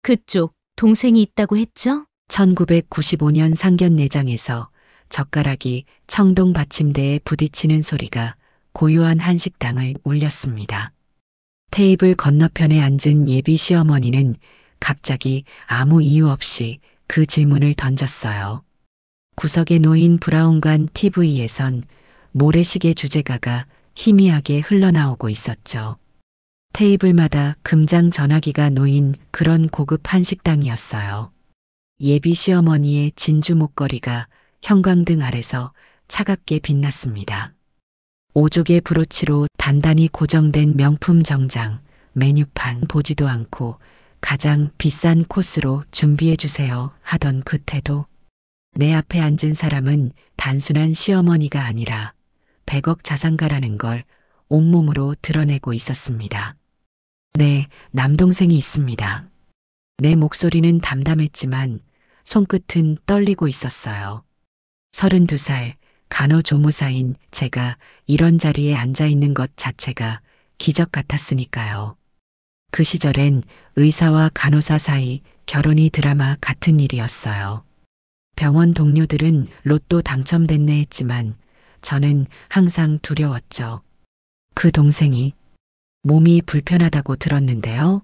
그쪽 동생이 있다고 했죠? 1995년 상견례장에서 젓가락이 청동 받침대에 부딪히는 소리가 고요한 한식당을 울렸습니다. 테이블 건너편에 앉은 예비 시어머니는 갑자기 아무 이유 없이 그 질문을 던졌어요. 구석에 놓인 브라운관 TV에선 모래시계 주제가가 희미하게 흘러나오고 있었죠. 테이블마다 금장 전화기가 놓인 그런 고급 한식당이었어요. 예비 시어머니의 진주 목걸이가 형광등 아래서 차갑게 빛났습니다. 오족의 브로치로 단단히 고정된 명품 정장, 메뉴판 보지도 않고 가장 비싼 코스로 준비해 주세요 하던 그 태도. 내 앞에 앉은 사람은 단순한 시어머니가 아니라 100억 자산가라는 걸 온몸으로 드러내고 있었습니다. 네, 남동생이 있습니다. 내 목소리는 담담했지만 손끝은 떨리고 있었어요. 32살 간호조무사인 제가 이런 자리에 앉아 있는 것 자체가 기적 같았으니까요. 그 시절엔 의사와 간호사 사이 결혼이 드라마 같은 일이었어요. 병원 동료들은 로또 당첨됐네 했지만 저는 항상 두려웠죠. 그 동생이 몸이 불편하다고 들었는데요.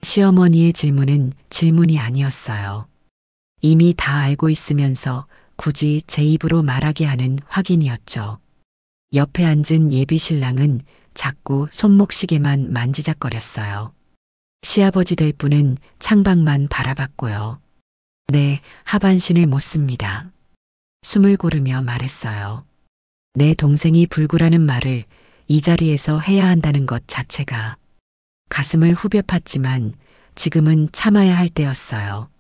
시어머니의 질문은 질문이 아니었어요. 이미 다 알고 있으면서 굳이 제 입으로 말하게 하는 확인이었죠. 옆에 앉은 예비 신랑은 자꾸 손목시계만 만지작거렸어요. 시아버지 될 분은 창밖만 바라봤고요. 네, 하반신을 못 씁니다. 숨을 고르며 말했어요. 내 동생이 불구라는 말을 이 자리에서 해야 한다는 것 자체가 가슴을 후벼 팠지만 지금은 참아야 할 때였어요.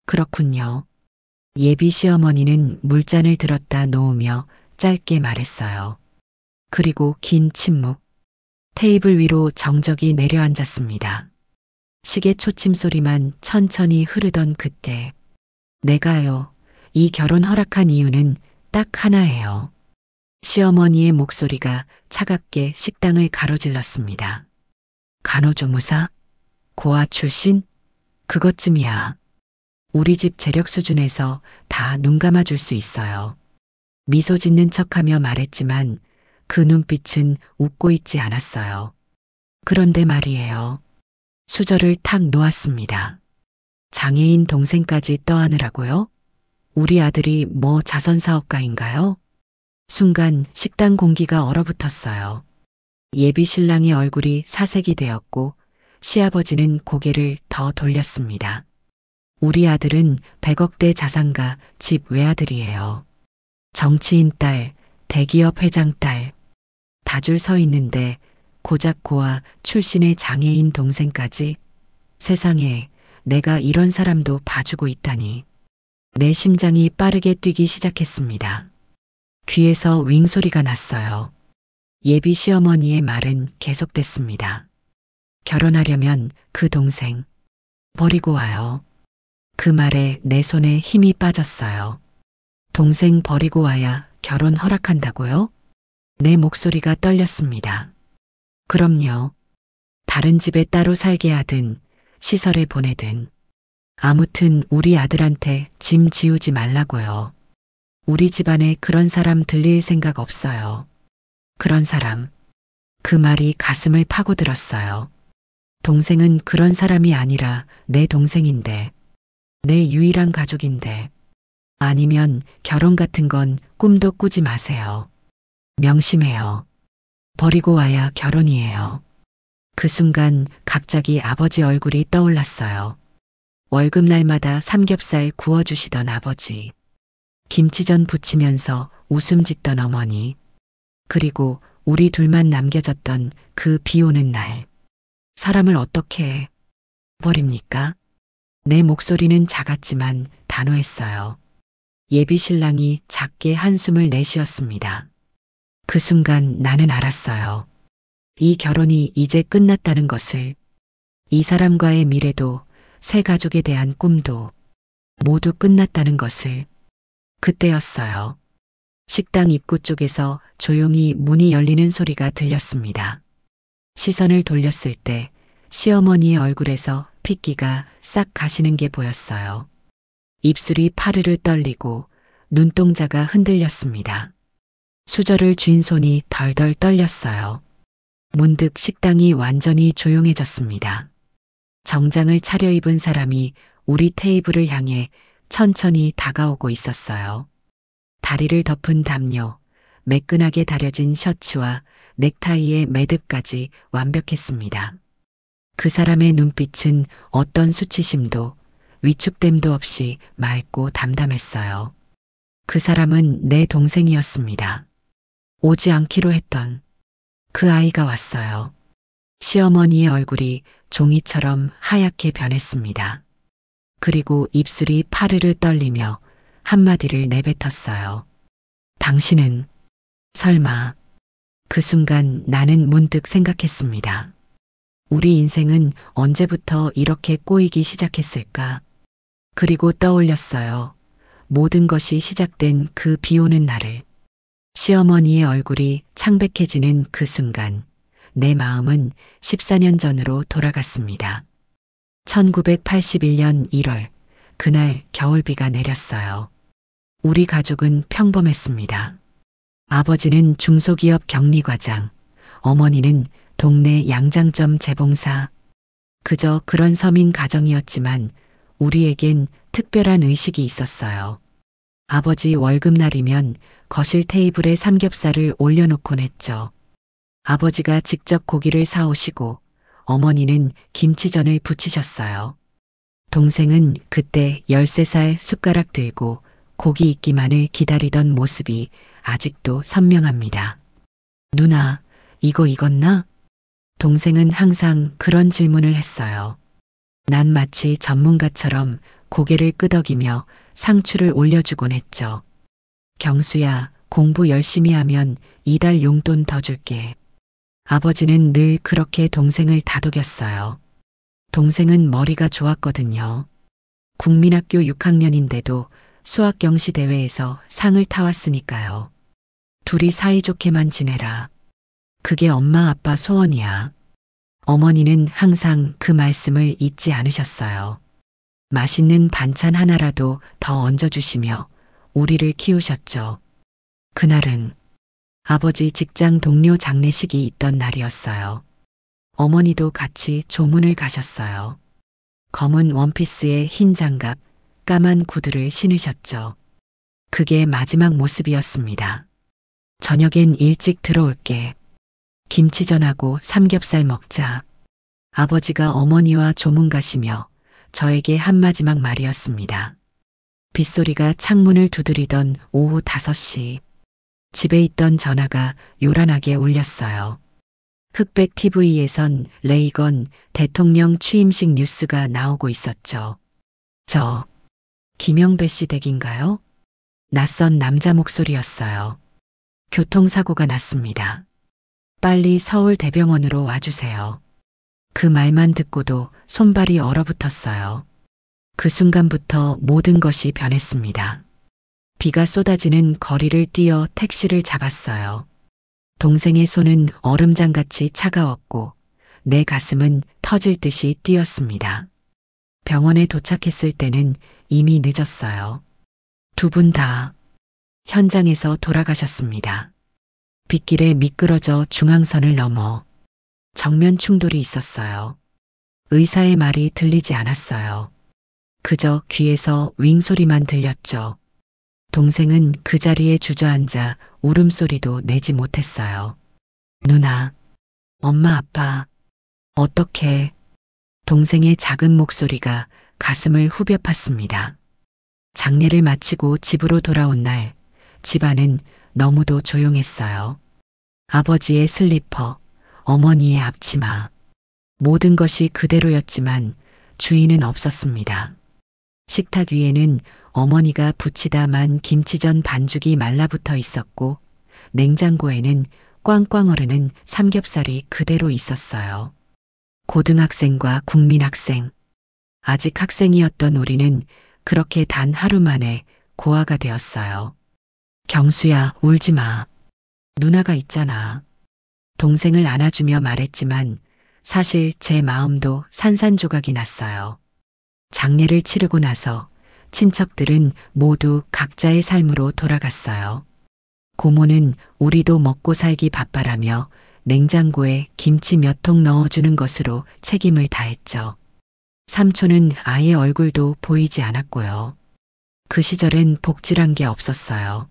그렇군요. 예비 시어머니는 물잔을 들었다 놓으며 짧게 말했어요. 그리고 긴 침묵. 테이블 위로 정적이 내려앉았습니다. 시계 초침 소리만 천천히 흐르던 그때. 내가요, 이 결혼 허락한 이유는 딱 하나예요. 시어머니의 목소리가 차갑게 식당을 가로질렀습니다. 간호조무사? 고아 출신? 그것쯤이야. 우리 집 재력 수준에서 다 눈 감아줄 수 있어요. 미소 짓는 척하며 말했지만 그 눈빛은 웃고 있지 않았어요. 그런데 말이에요. 수저를 탁 놓았습니다. 장애인 동생까지 떠안으라고요? 우리 아들이 뭐 자선사업가인가요? 순간 식당 공기가 얼어붙었어요. 예비 신랑의 얼굴이 사색이 되었고 시아버지는 고개를 더 돌렸습니다. 우리 아들은 100억대 자산가 집 외아들이에요. 정치인 딸, 대기업 회장 딸. 다 줄 서 있는데 고작 고아 출신의 장애인 동생까지. 세상에 내가 이런 사람도 봐주고 있다니. 내 심장이 빠르게 뛰기 시작했습니다. 귀에서 윙 소리가 났어요. 예비 시어머니의 말은 계속됐습니다. 결혼하려면 그 동생 버리고 와요. 그 말에 내 손에 힘이 빠졌어요. 동생 버리고 와야 결혼 허락한다고요? 내 목소리가 떨렸습니다. 그럼요. 다른 집에 따로 살게 하든 시설에 보내든. 아무튼 우리 아들한테 짐 지우지 말라고요. 우리 집안에 그런 사람 들릴 생각 없어요. 그런 사람. 그 말이 가슴을 파고들었어요. 동생은 그런 사람이 아니라 내 동생인데. 내 유일한 가족인데. 아니면 결혼 같은 건 꿈도 꾸지 마세요. 명심해요. 버리고 와야 결혼이에요. 그 순간 갑자기 아버지 얼굴이 떠올랐어요. 월급날마다 삼겹살 구워주시던 아버지. 김치전 부치면서 웃음 짓던 어머니. 그리고 우리 둘만 남겨졌던 그 비 오는 날. 사람을 어떻게 버립니까? 내 목소리는 작았지만 단호했어요. 예비 신랑이 작게 한숨을 내쉬었습니다. 그 순간 나는 알았어요. 이 결혼이 이제 끝났다는 것을. 이 사람과의 미래도 새 가족에 대한 꿈도 모두 끝났다는 것을. 그때였어요. 식당 입구 쪽에서 조용히 문이 열리는 소리가 들렸습니다. 시선을 돌렸을 때 시어머니의 얼굴에서 핏기가 싹 가시는 게 보였어요. 입술이 파르르 떨리고 눈동자가 흔들렸습니다. 수저를 쥔 손이 덜덜 떨렸어요. 문득 식당이 완전히 조용해졌습니다. 정장을 차려입은 사람이 우리 테이블을 향해 천천히 다가오고 있었어요. 다리를 덮은 담요, 매끈하게 다려진 셔츠와 넥타이의 매듭까지 완벽했습니다. 그 사람의 눈빛은 어떤 수치심도 위축됨도 없이 맑고 담담했어요. 그 사람은 내 동생이었습니다. 오지 않기로 했던 그 아이가 왔어요. 시어머니의 얼굴이 종이처럼 하얗게 변했습니다. 그리고 입술이 파르르 떨리며 한마디를 내뱉었어요. 당신은 설마. 그 순간 나는 문득 생각했습니다. 우리 인생은 언제부터 이렇게 꼬이기 시작했을까? 그리고 떠올렸어요. 모든 것이 시작된 그 비 오는 날을. 시어머니의 얼굴이 창백해지는 그 순간 내 마음은 14년 전으로 돌아갔습니다. 1981년 1월 그날 겨울비가 내렸어요. 우리 가족은 평범했습니다. 아버지는 중소기업 격리과장, 어머니는 동네 양장점 재봉사. 그저 그런 서민 가정이었지만 우리에겐 특별한 의식이 있었어요. 아버지 월급날이면 거실 테이블에 삼겹살을 올려놓곤 했죠. 아버지가 직접 고기를 사오시고 어머니는 김치전을 부치셨어요. 동생은 그때 13살 숟가락 들고 고기 익기만을 기다리던 모습이 아직도 선명합니다. 누나, 이거 익었나? 동생은 항상 그런 질문을 했어요. 난 마치 전문가처럼 고개를 끄덕이며 상추를 올려주곤 했죠. 경수야, 공부 열심히 하면 이달 용돈 더 줄게. 아버지는 늘 그렇게 동생을 다독였어요. 동생은 머리가 좋았거든요. 국민학교 6학년인데도 수학경시 대회에서 상을 타왔으니까요. 둘이 사이좋게만 지내라. 그게 엄마 아빠 소원이야. 어머니는 항상 그 말씀을 잊지 않으셨어요. 맛있는 반찬 하나라도 더 얹어주시며 우리를 키우셨죠. 그날은 아버지 직장 동료 장례식이 있던 날이었어요. 어머니도 같이 조문을 가셨어요. 검은 원피스에 흰 장갑, 까만 구두를 신으셨죠. 그게 마지막 모습이었습니다. 저녁엔 일찍 들어올게. 김치전하고 삼겹살 먹자. 아버지가 어머니와 조문 가시며 저에게 한 마지막 말이었습니다. 빗소리가 창문을 두드리던 오후 5시. 집에 있던 전화가 요란하게 울렸어요. 흑백 TV에선 레이건 대통령 취임식 뉴스가 나오고 있었죠. 저 김영배 씨 댁인가요? 낯선 남자 목소리였어요. 교통사고가 났습니다. 빨리 서울대병원으로 와주세요. 그 말만 듣고도 손발이 얼어붙었어요. 그 순간부터 모든 것이 변했습니다. 비가 쏟아지는 거리를 뛰어 택시를 잡았어요. 동생의 손은 얼음장같이 차가웠고 내 가슴은 터질 듯이 뛰었습니다. 병원에 도착했을 때는 이미 늦었어요. 두 분 다 현장에서 돌아가셨습니다. 빗길에 미끄러져 중앙선을 넘어 정면 충돌이 있었어요. 의사의 말이 들리지 않았어요. 그저 귀에서 윙소리만 들렸죠. 동생은 그 자리에 주저앉아 울음소리도 내지 못했어요. 누나, 엄마, 아빠, 어떻게? 동생의 작은 목소리가 가슴을 후벼 팠습니다. 장례를 마치고 집으로 돌아온 날, 집안은 너무도 조용했어요. 아버지의 슬리퍼, 어머니의 앞치마, 모든 것이 그대로였지만 주인은 없었습니다. 식탁 위에는 어머니가 부치다 만 김치전 반죽이 말라붙어 있었고 냉장고에는 꽝꽝 얼으는 삼겹살이 그대로 있었어요. 고등학생과 국민학생. 아직 학생이었던 우리는 그렇게 단 하루 만에 고아가 되었어요. 경수야, 울지 마. 누나가 있잖아. 동생을 안아주며 말했지만 사실 제 마음도 산산조각이 났어요. 장례를 치르고 나서 친척들은 모두 각자의 삶으로 돌아갔어요. 고모는 우리도 먹고 살기 바빠라며 냉장고에 김치 몇 통 넣어주는 것으로 책임을 다했죠. 삼촌은 아예 얼굴도 보이지 않았고요. 그 시절엔 복지란 게 없었어요.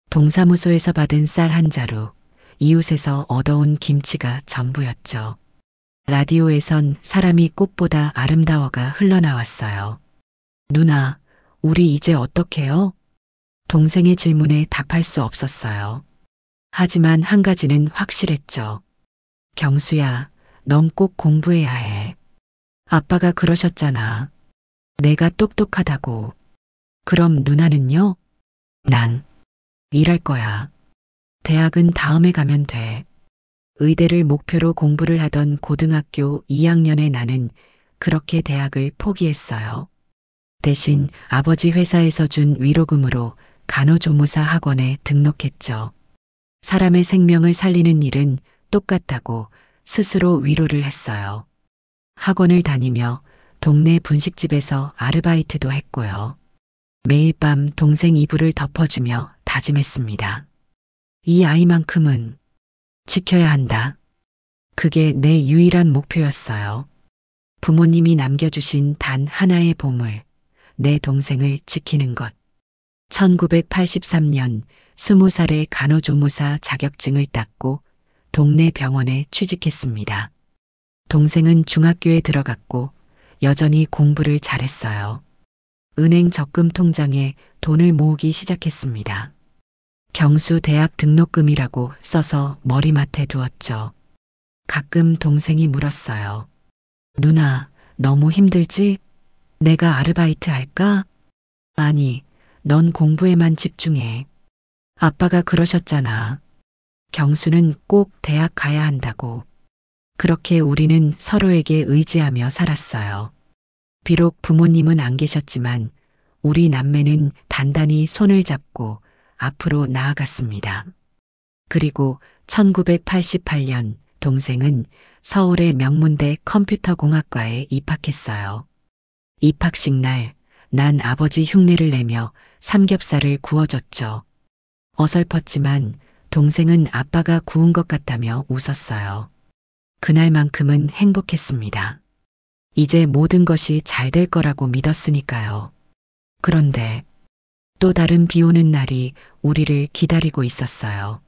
동사무소에서 받은 쌀 한 자루, 이웃에서 얻어온 김치가 전부였죠. 라디오에선 사람이 꽃보다 아름다워가 흘러나왔어요. 누나, 우리 이제 어떡해요? 동생의 질문에 답할 수 없었어요. 하지만 한 가지는 확실했죠. 경수야, 넌 꼭 공부해야 해. 아빠가 그러셨잖아. 내가 똑똑하다고. 그럼 누나는요? 난 일할 거야. 대학은 다음에 가면 돼. 의대를 목표로 공부를 하던 고등학교 2학년에 나는 그렇게 대학을 포기했어요. 대신 아버지 회사에서 준 위로금으로 간호조무사 학원에 등록했죠. 사람의 생명을 살리는 일은 똑같다고 스스로 위로를 했어요. 학원을 다니며 동네 분식집에서 아르바이트도 했고요. 매일 밤 동생 이불을 덮어주며 다짐했습니다. 이 아이만큼은 지켜야 한다. 그게 내 유일한 목표였어요. 부모님이 남겨주신 단 하나의 보물, 내 동생을 지키는 것. 1983년 20살에 간호조무사 자격증을 땄고 동네 병원에 취직했습니다. 동생은 중학교에 들어갔고 여전히 공부를 잘했어요. 은행 적금 통장에 돈을 모으기 시작했습니다. 경수 대학 등록금이라고 써서 머리맡에 두었죠. 가끔 동생이 물었어요. 누나, 너무 힘들지? 내가 아르바이트 할까? 아니, 넌 공부에만 집중해. 아빠가 그러셨잖아. 경수는 꼭 대학 가야 한다고. 그렇게 우리는 서로에게 의지하며 살았어요. 비록 부모님은 안 계셨지만 우리 남매는 단단히 손을 잡고 앞으로 나아갔습니다. 그리고 1988년 동생은 서울의 명문대 컴퓨터공학과에 입학했어요. 입학식 날, 난 아버지 흉내를 내며 삼겹살을 구워줬죠. 어설펐지만 동생은 아빠가 구운 것 같다며 웃었어요. 그날만큼은 행복했습니다. 이제 모든 것이 잘 될 거라고 믿었으니까요. 그런데 또 다른 비 오는 날이 우리를 기다리고 있었어요.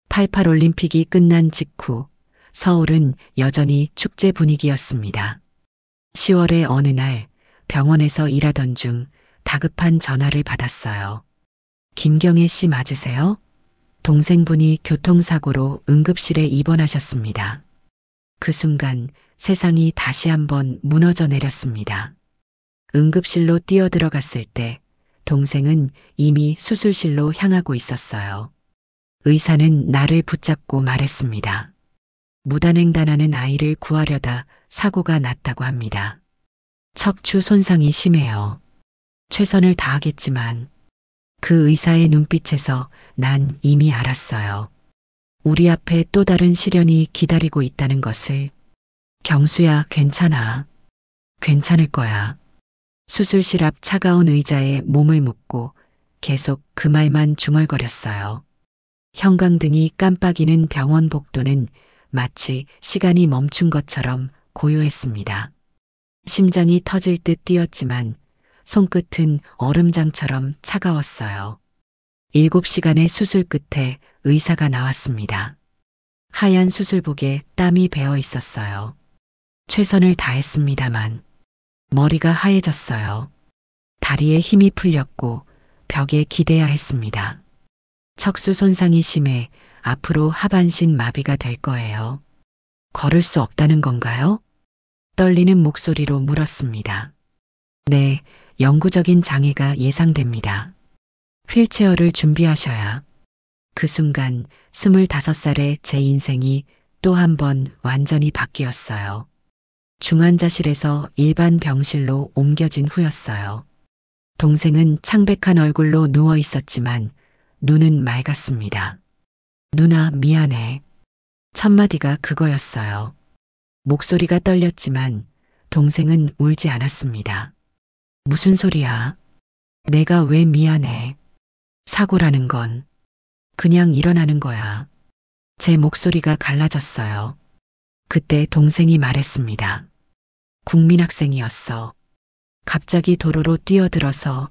88 올림픽이 끝난 직후 서울은 여전히 축제 분위기였습니다. 10월의 어느 날 병원에서 일하던 중 다급한 전화를 받았어요. 김경애 씨 맞으세요? 동생분이 교통사고로 응급실에 입원하셨습니다. 그 순간 세상이 다시 한번 무너져 내렸습니다. 응급실로 뛰어들어갔을 때 동생은 이미 수술실로 향하고 있었어요. 의사는 나를 붙잡고 말했습니다. 무단횡단하는 아이를 구하려다 사고가 났다고 합니다. 척추 손상이 심해요. 최선을 다하겠지만 그 의사의 눈빛에서 난 이미 알았어요. 우리 앞에 또 다른 시련이 기다리고 있다는 것을. 경수야, 괜찮아. 괜찮을 거야. 수술실 앞 차가운 의자에 몸을 묻고 계속 그 말만 중얼거렸어요. 형광등이 깜빡이는 병원 복도는 마치 시간이 멈춘 것처럼 고요했습니다. 심장이 터질 듯 뛰었지만 손끝은 얼음장처럼 차가웠어요. 7시간의 수술 끝에 의사가 나왔습니다. 하얀 수술복에 땀이 배어 있었어요. 최선을 다했습니다만 머리가 하얘졌어요. 다리에 힘이 풀렸고 벽에 기대야 했습니다. 척수 손상이 심해 앞으로 하반신 마비가 될 거예요. 걸을 수 없다는 건가요? 떨리는 목소리로 물었습니다. 네, 영구적인 장애가 예상됩니다. 휠체어를 준비하셔야. 그 순간 25살의 제 인생이 또 한 번 완전히 바뀌었어요. 중환자실에서 일반 병실로 옮겨진 후였어요. 동생은 창백한 얼굴로 누워 있었지만 눈은 맑았습니다. 누나, 미안해. 첫마디가 그거였어요. 목소리가 떨렸지만 동생은 울지 않았습니다. 무슨 소리야? 내가 왜 미안해? 사고라는 건 그냥 일어나는 거야. 제 목소리가 갈라졌어요. 그때 동생이 말했습니다. 국민학생이었어. 갑자기 도로로 뛰어들어서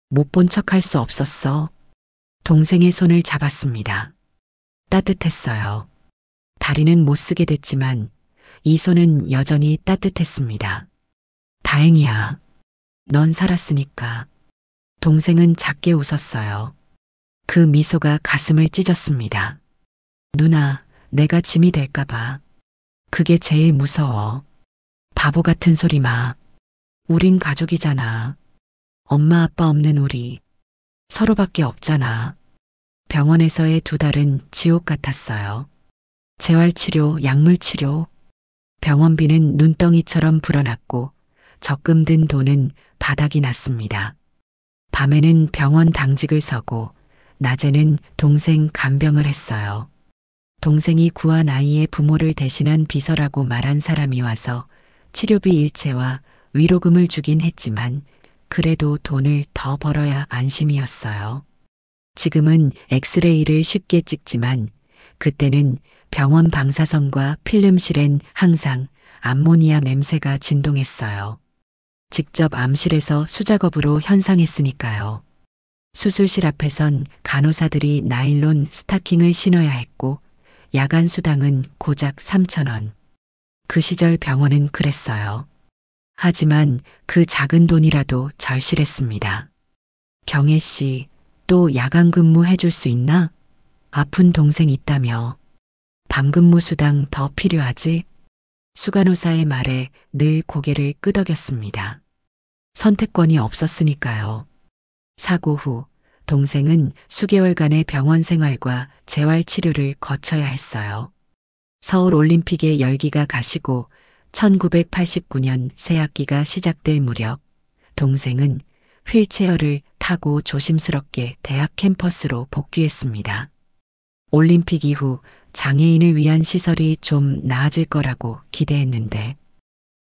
못 본 척할 수 없었어. 동생의 손을 잡았습니다. 따뜻했어요. 다리는 못 쓰게 됐지만 이 손은 여전히 따뜻했습니다. 다행이야. 넌 살았으니까. 동생은 작게 웃었어요. 그 미소가 가슴을 찢었습니다. 누나, 내가 짐이 될까봐. 그게 제일 무서워. 바보 같은 소리 마. 우린 가족이잖아. 엄마 아빠 없는 우리. 서로밖에 없잖아. 병원에서의 2달은 지옥 같았어요. 재활치료, 약물치료. 병원비는 눈덩이처럼 불어났고 적금 든 돈은 바닥이 났습니다. 밤에는 병원 당직을 서고 낮에는 동생 간병을 했어요. 동생이 구한 아이의 부모를 대신한 비서라고 말한 사람이 와서 치료비 일체와 위로금을 주긴 했지만 그래도 돈을 더 벌어야 안심이었어요. 지금은 엑스레이를 쉽게 찍지만 그때는 병원 방사선과 필름실엔 항상 암모니아 냄새가 진동했어요. 직접 암실에서 수작업으로 현상했으니까요. 수술실 앞에선 간호사들이 나일론 스타킹을 신어야 했고 야간 수당은 고작 3,000원. 그 시절 병원은 그랬어요. 하지만 그 작은 돈이라도 절실했습니다. 경혜 씨, 또 야간 근무 해줄 수 있나? 아픈 동생 있다며. 밤근무 수당 더 필요하지? 수간호사의 말에 늘 고개를 끄덕였습니다. 선택권이 없었으니까요. 사고 후 동생은 수개월간의 병원 생활과 재활치료를 거쳐야 했어요. 서울 올림픽의 열기가 가시고 1989년 새학기가 시작될 무렵 동생은 휠체어를 타고 조심스럽게 대학 캠퍼스로 복귀했습니다. 올림픽 이후 장애인을 위한 시설이 좀 나아질 거라고 기대했는데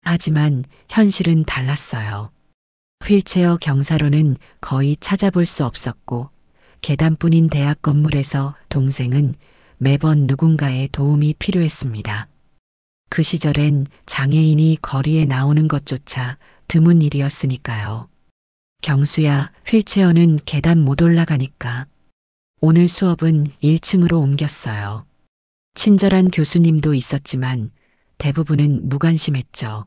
하지만 현실은 달랐어요. 휠체어 경사로는 거의 찾아볼 수 없었고 계단뿐인 대학 건물에서 동생은 매번 누군가의 도움이 필요했습니다. 그 시절엔 장애인이 거리에 나오는 것조차 드문 일이었으니까요. 경수야, 휠체어는 계단 못 올라가니까. 오늘 수업은 1층으로 옮겼어요. 친절한 교수님도 있었지만 대부분은 무관심했죠.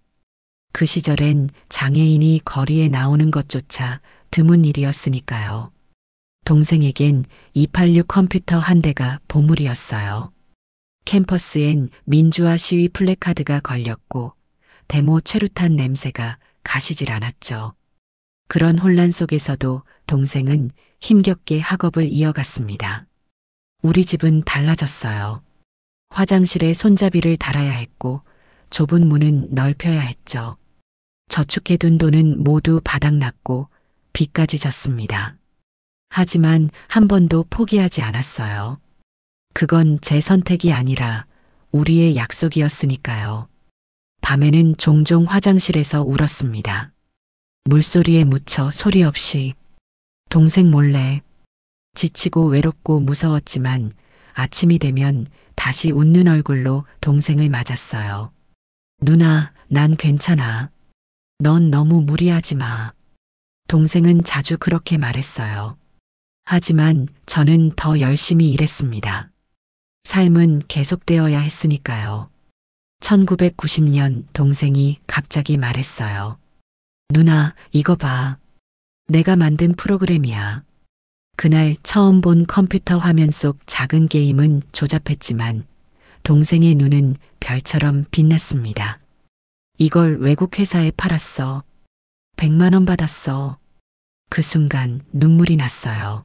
그 시절엔 장애인이 거리에 나오는 것조차 드문 일이었으니까요. 동생에겐 286 컴퓨터 한 대가 보물이었어요. 캠퍼스엔 민주화 시위 플래카드가 걸렸고 데모 최루탄 냄새가 가시질 않았죠. 그런 혼란 속에서도 동생은 힘겹게 학업을 이어갔습니다. 우리 집은 달라졌어요. 화장실에 손잡이를 달아야 했고 좁은 문은 넓혀야 했죠. 저축해둔 돈은 모두 바닥났고 빚까지 졌습니다. 하지만 한 번도 포기하지 않았어요. 그건 제 선택이 아니라 우리의 약속이었으니까요. 밤에는 종종 화장실에서 울었습니다. 물소리에 묻혀 소리 없이 동생 몰래. 지치고 외롭고 무서웠지만 아침이 되면 다시 웃는 얼굴로 동생을 맞았어요. 누나, 난 괜찮아. 넌 너무 무리하지 마. 동생은 자주 그렇게 말했어요. 하지만 저는 더 열심히 일했습니다. 삶은 계속되어야 했으니까요. 1990년 동생이 갑자기 말했어요. 누나, 이거 봐. 내가 만든 프로그램이야. 그날 처음 본 컴퓨터 화면 속 작은 게임은 조잡했지만 동생의 눈은 별처럼 빛났습니다. 이걸 외국 회사에 팔았어. 100만 원 받았어. 그 순간 눈물이 났어요.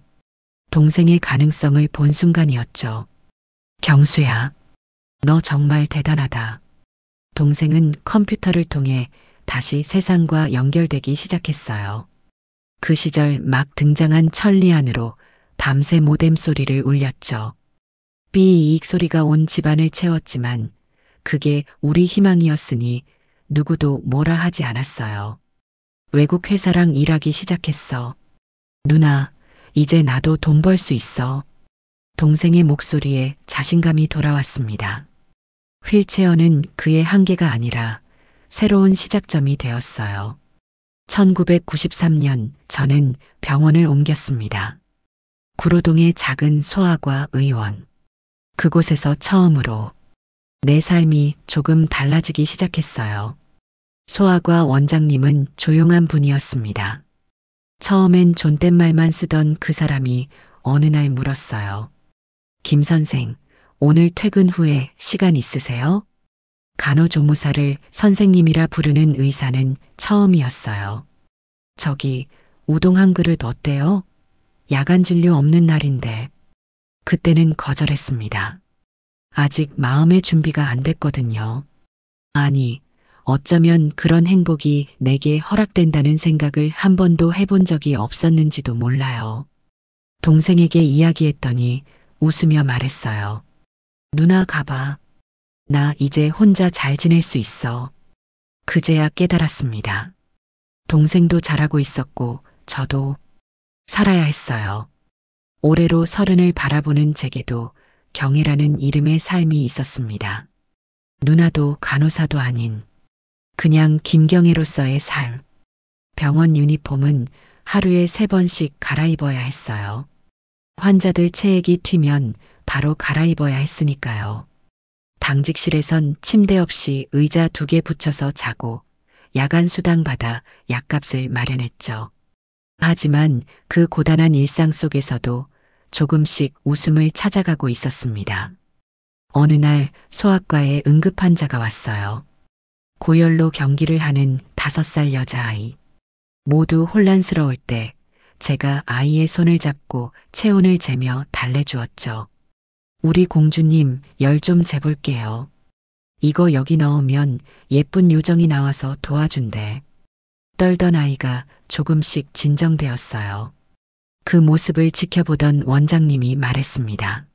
동생의 가능성을 본 순간이었죠. 경수야, 너 정말 대단하다. 동생은 컴퓨터를 통해 다시 세상과 연결되기 시작했어요. 그 시절 막 등장한 천리안으로 밤새 모뎀 소리를 울렸죠. 삐익 소리가 온 집안을 채웠지만 그게 우리 희망이었으니 누구도 뭐라 하지 않았어요. 외국 회사랑 일하기 시작했어. 누나, 이제 나도 돈 벌 수 있어. 동생의 목소리에 자신감이 돌아왔습니다. 휠체어는 그의 한계가 아니라 새로운 시작점이 되었어요. 1993년 저는 병원을 옮겼습니다. 구로동의 작은 소아과 의원. 그곳에서 처음으로 내 삶이 조금 달라지기 시작했어요. 소아과 원장님은 조용한 분이었습니다. 처음엔 존댓말만 쓰던 그 사람이 어느 날 물었어요. 김 선생, 오늘 퇴근 후에 시간 있으세요? 간호조무사를 선생님이라 부르는 의사는 처음이었어요. 저기, 우동 한 그릇 어때요? 야간 진료 없는 날인데. 그때는 거절했습니다. 아직 마음의 준비가 안 됐거든요. 아니, 어쩌면 그런 행복이 내게 허락된다는 생각을 한 번도 해본 적이 없었는지도 몰라요. 동생에게 이야기했더니 웃으며 말했어요. 누나 가봐. 나 이제 혼자 잘 지낼 수 있어. 그제야 깨달았습니다. 동생도 잘하고 있었고 저도 살아야 했어요. 올해로 30을 바라보는 제게도 경혜라는 이름의 삶이 있었습니다. 누나도 간호사도 아닌 그냥 김경혜로서의 삶. 병원 유니폼은 하루에 3번씩 갈아입어야 했어요. 환자들 체액이 튀면 바로 갈아입어야 했으니까요. 당직실에선 침대 없이 의자 2개 붙여서 자고 야간 수당 받아 약값을 마련했죠. 하지만 그 고단한 일상 속에서도 조금씩 웃음을 찾아가고 있었습니다. 어느 날 소아과에 응급 환자가 왔어요. 고열로 경기를 하는 5살 여자아이. 모두 혼란스러울 때 제가 아이의 손을 잡고 체온을 재며 달래주었죠. 우리 공주님, 열 좀 재볼게요. 이거 여기 넣으면 예쁜 요정이 나와서 도와준대. 떨던 아이가 조금씩 진정되었어요. 그 모습을 지켜보던 원장님이 말했습니다.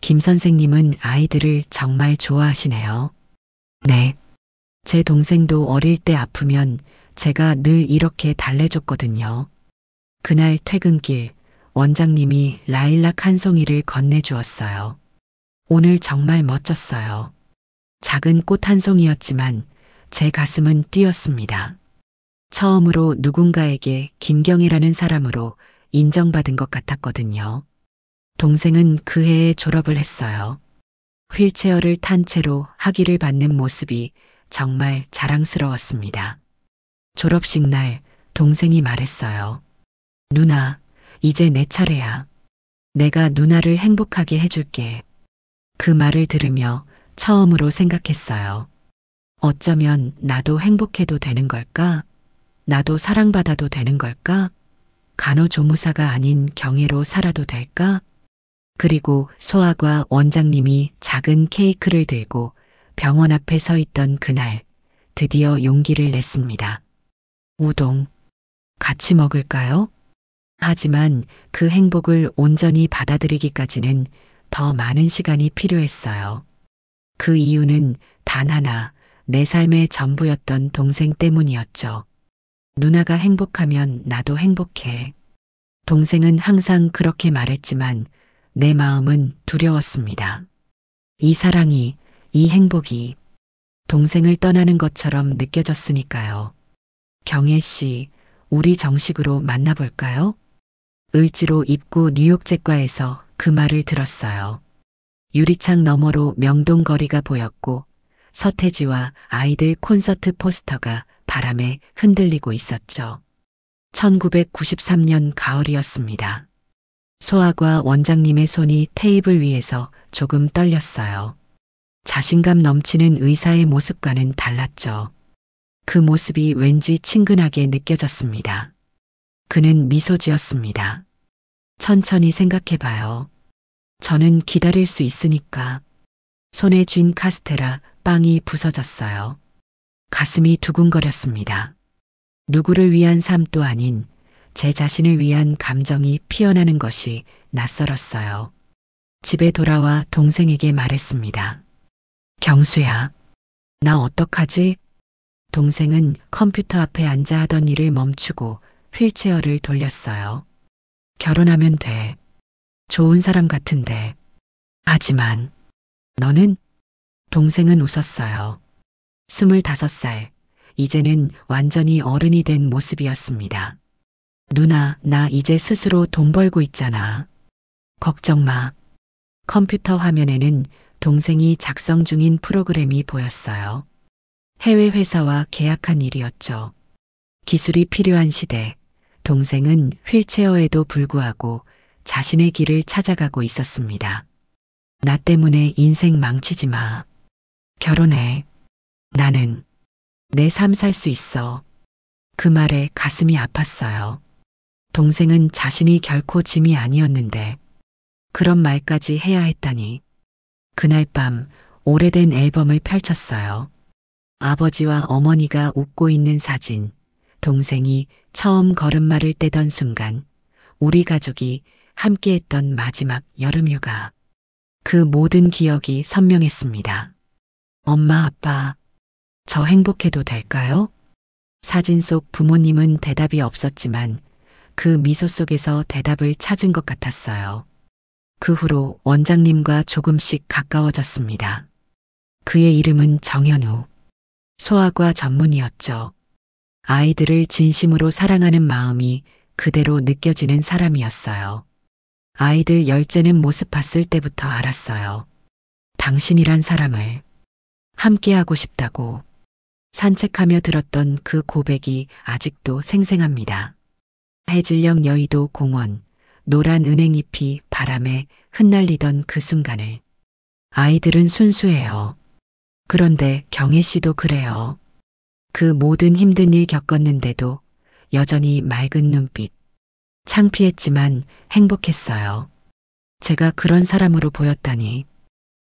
김 선생님은 아이들을 정말 좋아하시네요. 네. 제 동생도 어릴 때 아프면 제가 늘 이렇게 달래줬거든요. 그날 퇴근길 원장님이 라일락 한 송이를 건네주었어요. 오늘 정말 멋졌어요. 작은 꽃 한 송이였지만 제 가슴은 뛰었습니다. 처음으로 누군가에게 김경희라는 사람으로 인정받은 것 같았거든요. 동생은 그 해에 졸업을 했어요. 휠체어를 탄 채로 학위를 받는 모습이 정말 자랑스러웠습니다. 졸업식 날 동생이 말했어요. 누나, 이제 내 차례야. 내가 누나를 행복하게 해줄게. 그 말을 들으며 처음으로 생각했어요. 어쩌면 나도 행복해도 되는 걸까? 나도 사랑받아도 되는 걸까? 간호조무사가 아닌 경혜로 살아도 될까? 그리고 소아과 원장님이 작은 케이크를 들고 병원 앞에 서 있던 그날 드디어 용기를 냈습니다. 우동, 같이 먹을까요? 하지만 그 행복을 온전히 받아들이기까지는 더 많은 시간이 필요했어요. 그 이유는 단 하나, 내 삶의 전부였던 동생 때문이었죠. 누나가 행복하면 나도 행복해. 동생은 항상 그렇게 말했지만 내 마음은 두려웠습니다. 이 사랑이, 이 행복이 동생을 떠나는 것처럼 느껴졌으니까요. 경혜 씨, 우리 정식으로 만나볼까요? 을지로 입구 뉴욕제과에서 그 말을 들었어요. 유리창 너머로 명동 거리가 보였고 서태지와 아이들 콘서트 포스터가 바람에 흔들리고 있었죠. 1993년 가을이었습니다. 소아과 원장님의 손이 테이블 위에서 조금 떨렸어요. 자신감 넘치는 의사의 모습과는 달랐죠. 그 모습이 왠지 친근하게 느껴졌습니다. 그는 미소 지었습니다. 천천히 생각해봐요. 저는 기다릴 수 있으니까. 손에 쥔 카스테라 빵이 부서졌어요. 가슴이 두근거렸습니다. 누구를 위한 삶도 아닌 제 자신을 위한 감정이 피어나는 것이 낯설었어요. 집에 돌아와 동생에게 말했습니다. 경수야, 나 어떡하지? 동생은 컴퓨터 앞에 앉아 하던 일을 멈추고 휠체어를 돌렸어요. 결혼하면 돼. 좋은 사람 같은데. 하지만 너는? 동생은 웃었어요. 25살. 이제는 완전히 어른이 된 모습이었습니다. 누나, 나 이제 스스로 돈 벌고 있잖아. 걱정 마. 컴퓨터 화면에는 동생이 작성 중인 프로그램이 보였어요. 해외 회사와 계약한 일이었죠. 기술이 필요한 시대, 동생은 휠체어에도 불구하고 자신의 길을 찾아가고 있었습니다. 나 때문에 인생 망치지 마. 결혼해. 나는 내 삶 살 수 있어. 그 말에 가슴이 아팠어요. 동생은 자신이 결코 짐이 아니었는데 그런 말까지 해야 했다니. 그날 밤 오래된 앨범을 펼쳤어요. 아버지와 어머니가 웃고 있는 사진, 동생이 처음 걸음마를 떼던 순간, 우리 가족이 함께했던 마지막 여름휴가. 그 모든 기억이 선명했습니다. 엄마, 아빠, 저 행복해도 될까요? 사진 속 부모님은 대답이 없었지만 그 미소 속에서 대답을 찾은 것 같았어요. 그 후로 원장님과 조금씩 가까워졌습니다. 그의 이름은 정현우. 소아과 전문이었죠. 아이들을 진심으로 사랑하는 마음이 그대로 느껴지는 사람이었어요. 아이들 열째는 모습 봤을 때부터 알았어요. 당신이란 사람을 함께하고 싶다고. 산책하며 들었던 그 고백이 아직도 생생합니다. 해질녘 여의도 공원, 노란 은행잎이 바람에 흩날리던 그 순간을. 아이들은 순수해요. 그런데 경혜 씨도 그래요. 그 모든 힘든 일 겪었는데도 여전히 맑은 눈빛. 창피했지만 행복했어요. 제가 그런 사람으로 보였다니.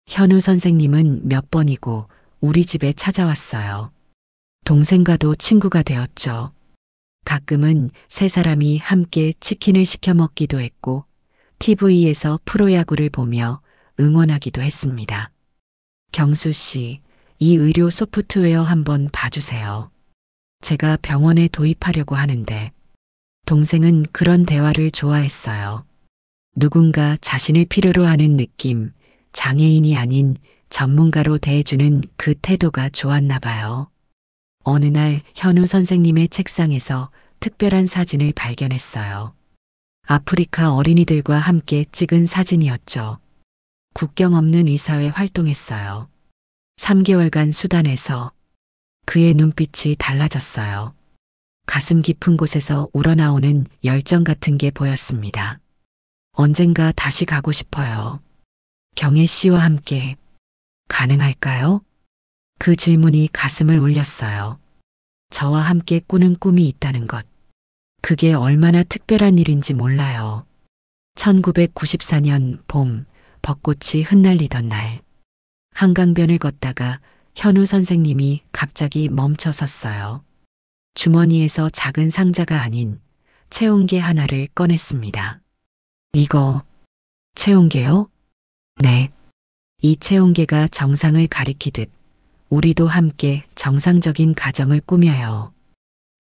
현우 선생님은 몇 번이고 우리 집에 찾아왔어요. 동생과도 친구가 되었죠. 가끔은 세 사람이 함께 치킨을 시켜 먹기도 했고 TV에서 프로야구를 보며 응원하기도 했습니다. 경수 씨, 이 의료 소프트웨어 한번 봐주세요. 제가 병원에 도입하려고 하는데. 동생은 그런 대화를 좋아했어요. 누군가 자신을 필요로 하는 느낌, 장애인이 아닌 전문가로 대해주는 그 태도가 좋았나 봐요. 어느 날 현우 선생님의 책상에서 특별한 사진을 발견했어요. 아프리카 어린이들과 함께 찍은 사진이었죠. 국경 없는 의사회 활동했어요. 3개월간 수단에서 그의 눈빛이 달라졌어요. 가슴 깊은 곳에서 우러나오는 열정 같은 게 보였습니다. 언젠가 다시 가고 싶어요. 경혜 씨와 함께. 가능할까요? 그 질문이 가슴을 울렸어요. 저와 함께 꾸는 꿈이 있다는 것. 그게 얼마나 특별한 일인지 몰라요. 1994년 봄, 벚꽃이 흩날리던 날. 한강변을 걷다가 현우 선생님이 갑자기 멈춰 섰어요. 주머니에서 작은 상자가 아닌 체온계 하나를 꺼냈습니다. 이거 체온계요? 네. 이 체온계가 정상을 가리키듯 우리도 함께 정상적인 가정을 꾸며요.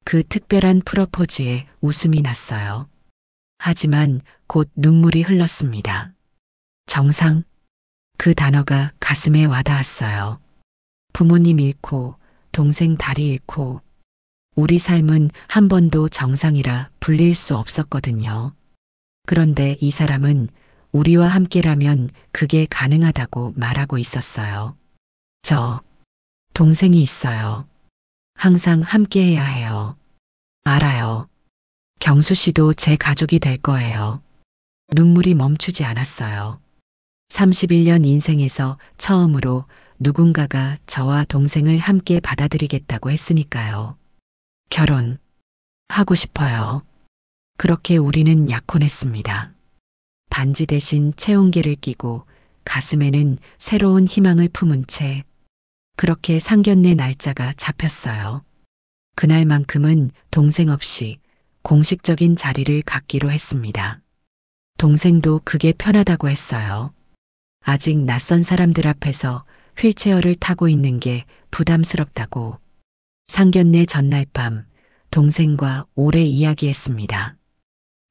그 특별한 프로포즈에 웃음이 났어요. 하지만 곧 눈물이 흘렀습니다. 정상? 그 단어가 가슴에 와닿았어요. 부모님 잃고 동생 다리 잃고 우리 삶은 한 번도 정상이라 불릴 수 없었거든요. 그런데 이 사람은 우리와 함께라면 그게 가능하다고 말하고 있었어요. 저 동생이 있어요. 항상 함께해야 해요. 알아요. 경수 씨도 제 가족이 될 거예요. 눈물이 멈추지 않았어요. 31년 인생에서 처음으로 누군가가 저와 동생을 함께 받아들이겠다고 했으니까요. 결혼 하고 싶어요. 그렇게 우리는 약혼했습니다. 반지 대신 체온계를 끼고 가슴에는 새로운 희망을 품은 채 그렇게 상견례 날짜가 잡혔어요. 그날만큼은 동생 없이 공식적인 자리를 갖기로 했습니다. 동생도 그게 편하다고 했어요. 아직 낯선 사람들 앞에서 휠체어를 타고 있는 게 부담스럽다고 상견례 전날 밤 동생과 오래 이야기했습니다.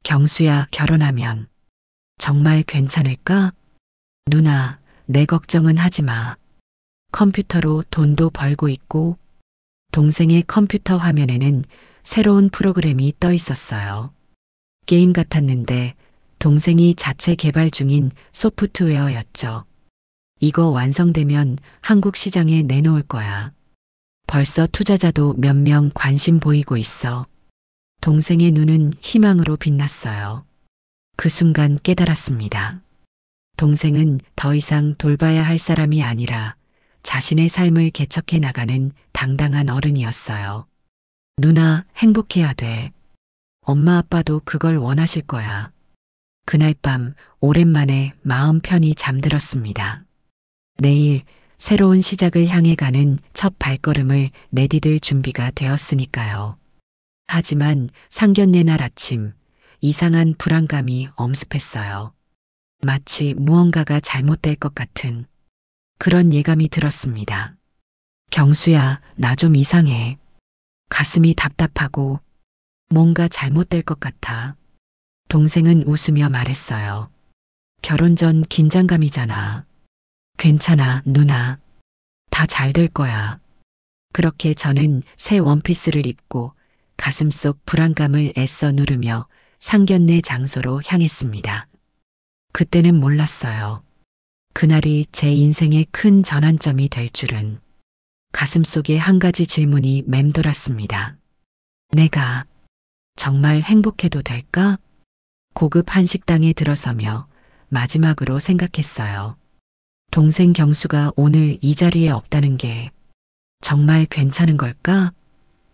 경수야, 결혼하면 정말 괜찮을까? 누나, 내 걱정은 하지 마. 컴퓨터로 돈도 벌고 있고 동생의 컴퓨터 화면에는 새로운 프로그램이 떠 있었어요. 게임 같았는데 동생이 자체 개발 중인 소프트웨어였죠. 이거 완성되면 한국 시장에 내놓을 거야. 벌써 투자자도 몇 명 관심 보이고 있어. 동생의 눈은 희망으로 빛났어요. 그 순간 깨달았습니다. 동생은 더 이상 돌봐야 할 사람이 아니라 자신의 삶을 개척해 나가는 당당한 어른이었어요. 누나, 행복해야 돼. 엄마 아빠도 그걸 원하실 거야. 그날 밤 오랜만에 마음 편히 잠들었습니다. 내일 새로운 시작을 향해 가는 첫 발걸음을 내디딜 준비가 되었으니까요. 하지만 상견례 날 아침 이상한 불안감이 엄습했어요. 마치 무언가가 잘못될 것 같은 그런 예감이 들었습니다. 경수야, 나 좀 이상해. 가슴이 답답하고 뭔가 잘못될 것 같아. 동생은 웃으며 말했어요. 결혼 전 긴장감이잖아. 괜찮아, 누나. 다 잘 될 거야. 그렇게 저는 새 원피스를 입고 가슴속 불안감을 애써 누르며 상견례 장소로 향했습니다. 그때는 몰랐어요. 그날이 제 인생의 큰 전환점이 될 줄은. 가슴속에 한 가지 질문이 맴돌았습니다. 내가 정말 행복해도 될까? 고급 한식당에 들어서며 마지막으로 생각했어요. 동생 경수가 오늘 이 자리에 없다는 게 정말 괜찮은 걸까?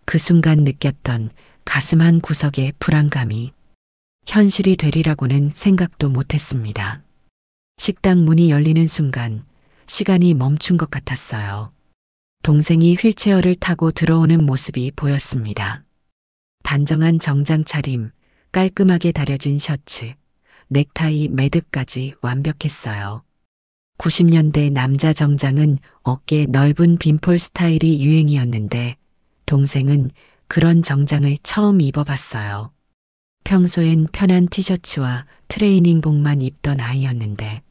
그 순간 느꼈던 가슴 한 구석의 불안감이 현실이 되리라고는 생각도 못했습니다. 식당 문이 열리는 순간 시간이 멈춘 것 같았어요. 동생이 휠체어를 타고 들어오는 모습이 보였습니다. 단정한 정장 차림, 깔끔하게 다려진 셔츠, 넥타이 매듭까지 완벽했어요. 90년대 남자 정장은 어깨 넓은 빈폴 스타일이 유행이었는데 동생은 그런 정장을 처음 입어봤어요. 평소엔 편한 티셔츠와 트레이닝복만 입던 아이였는데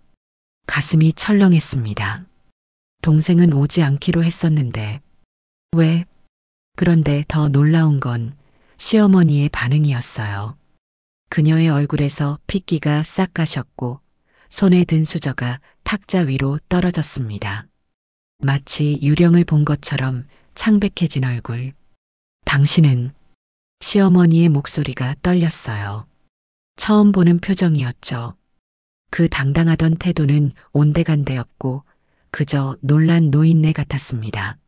가슴이 철렁했습니다. 동생은 오지 않기로 했었는데 왜? 그런데 더 놀라운 건 시어머니의 반응이었어요. 그녀의 얼굴에서 핏기가 싹 가셨고 손에 든 수저가 탁자 위로 떨어졌습니다. 마치 유령을 본 것처럼 창백해진 얼굴. 당신은? 시어머니의 목소리가 떨렸어요. 처음 보는 표정이었죠. 그 당당하던 태도는 온데간데없고 그저 놀란 노인네 같았습니다.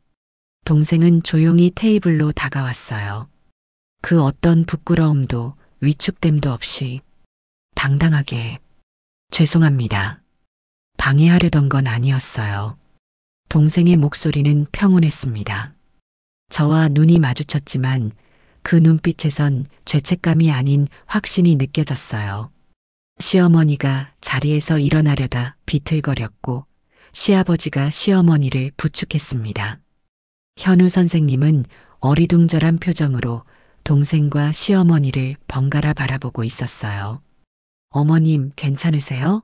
동생은 조용히 테이블로 다가왔어요. 그 어떤 부끄러움도 위축됨도 없이 당당하게 죄송합니다. 방해하려던 건 아니었어요. 동생의 목소리는 평온했습니다. 저와 눈이 마주쳤지만 그 눈빛에선 죄책감이 아닌 확신이 느껴졌어요. 시어머니가 자리에서 일어나려다 비틀거렸고 시아버지가 시어머니를 부축했습니다. 현우 선생님은 어리둥절한 표정으로 동생과 시어머니를 번갈아 바라보고 있었어요. 어머님, 괜찮으세요?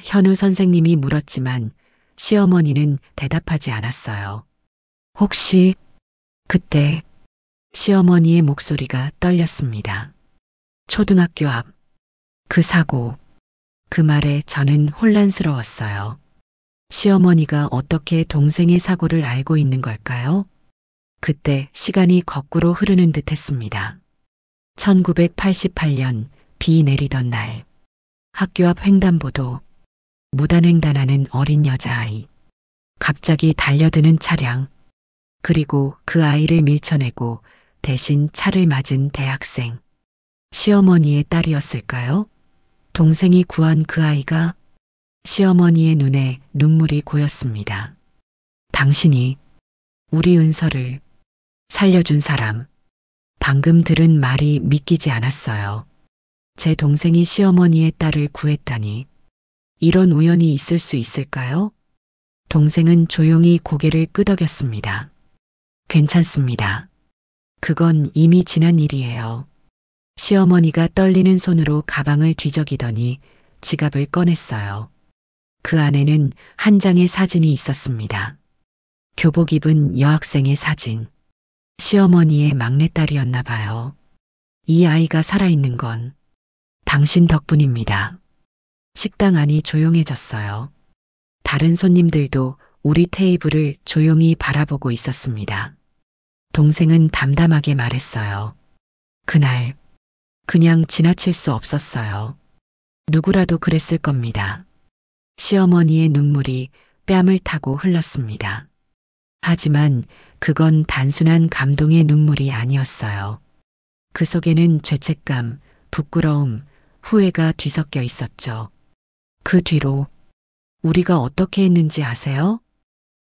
현우 선생님이 물었지만 시어머니는 대답하지 않았어요. 혹시 그때 시어머니의 목소리가 떨렸습니다. 초등학교 앞 그 사고. 그 말에 저는 혼란스러웠어요. 시어머니가 어떻게 동생의 사고를 알고 있는 걸까요? 그때 시간이 거꾸로 흐르는 듯 했습니다. 1988년 비 내리던 날. 학교 앞 횡단보도. 무단횡단하는 어린 여자아이. 갑자기 달려드는 차량. 그리고 그 아이를 밀쳐내고 대신 차를 맞은 대학생. 시어머니의 딸이었을까요? 동생이 구한 그 아이가? 시어머니의 눈에 눈물이 고였습니다. 당신이 우리 은서를 살려준 사람. 방금 들은 말이 믿기지 않았어요. 제 동생이 시어머니의 딸을 구했다니. 이런 우연이 있을 수 있을까요? 동생은 조용히 고개를 끄덕였습니다. 괜찮습니다. 그건 이미 지난 일이에요. 시어머니가 떨리는 손으로 가방을 뒤적이더니 지갑을 꺼냈어요. 그 안에는 한 장의 사진이 있었습니다. 교복 입은 여학생의 사진. 시어머니의 막내딸이었나 봐요. 이 아이가 살아있는 건 당신 덕분입니다. 식당 안이 조용해졌어요. 다른 손님들도 우리 테이블을 조용히 바라보고 있었습니다. 동생은 담담하게 말했어요. 그날 그냥 지나칠 수 없었어요. 누구라도 그랬을 겁니다. 시어머니의 눈물이 뺨을 타고 흘렀습니다. 하지만 그건 단순한 감동의 눈물이 아니었어요. 그 속에는 죄책감, 부끄러움, 후회가 뒤섞여 있었죠. 그 뒤로 우리가 어떻게 했는지 아세요?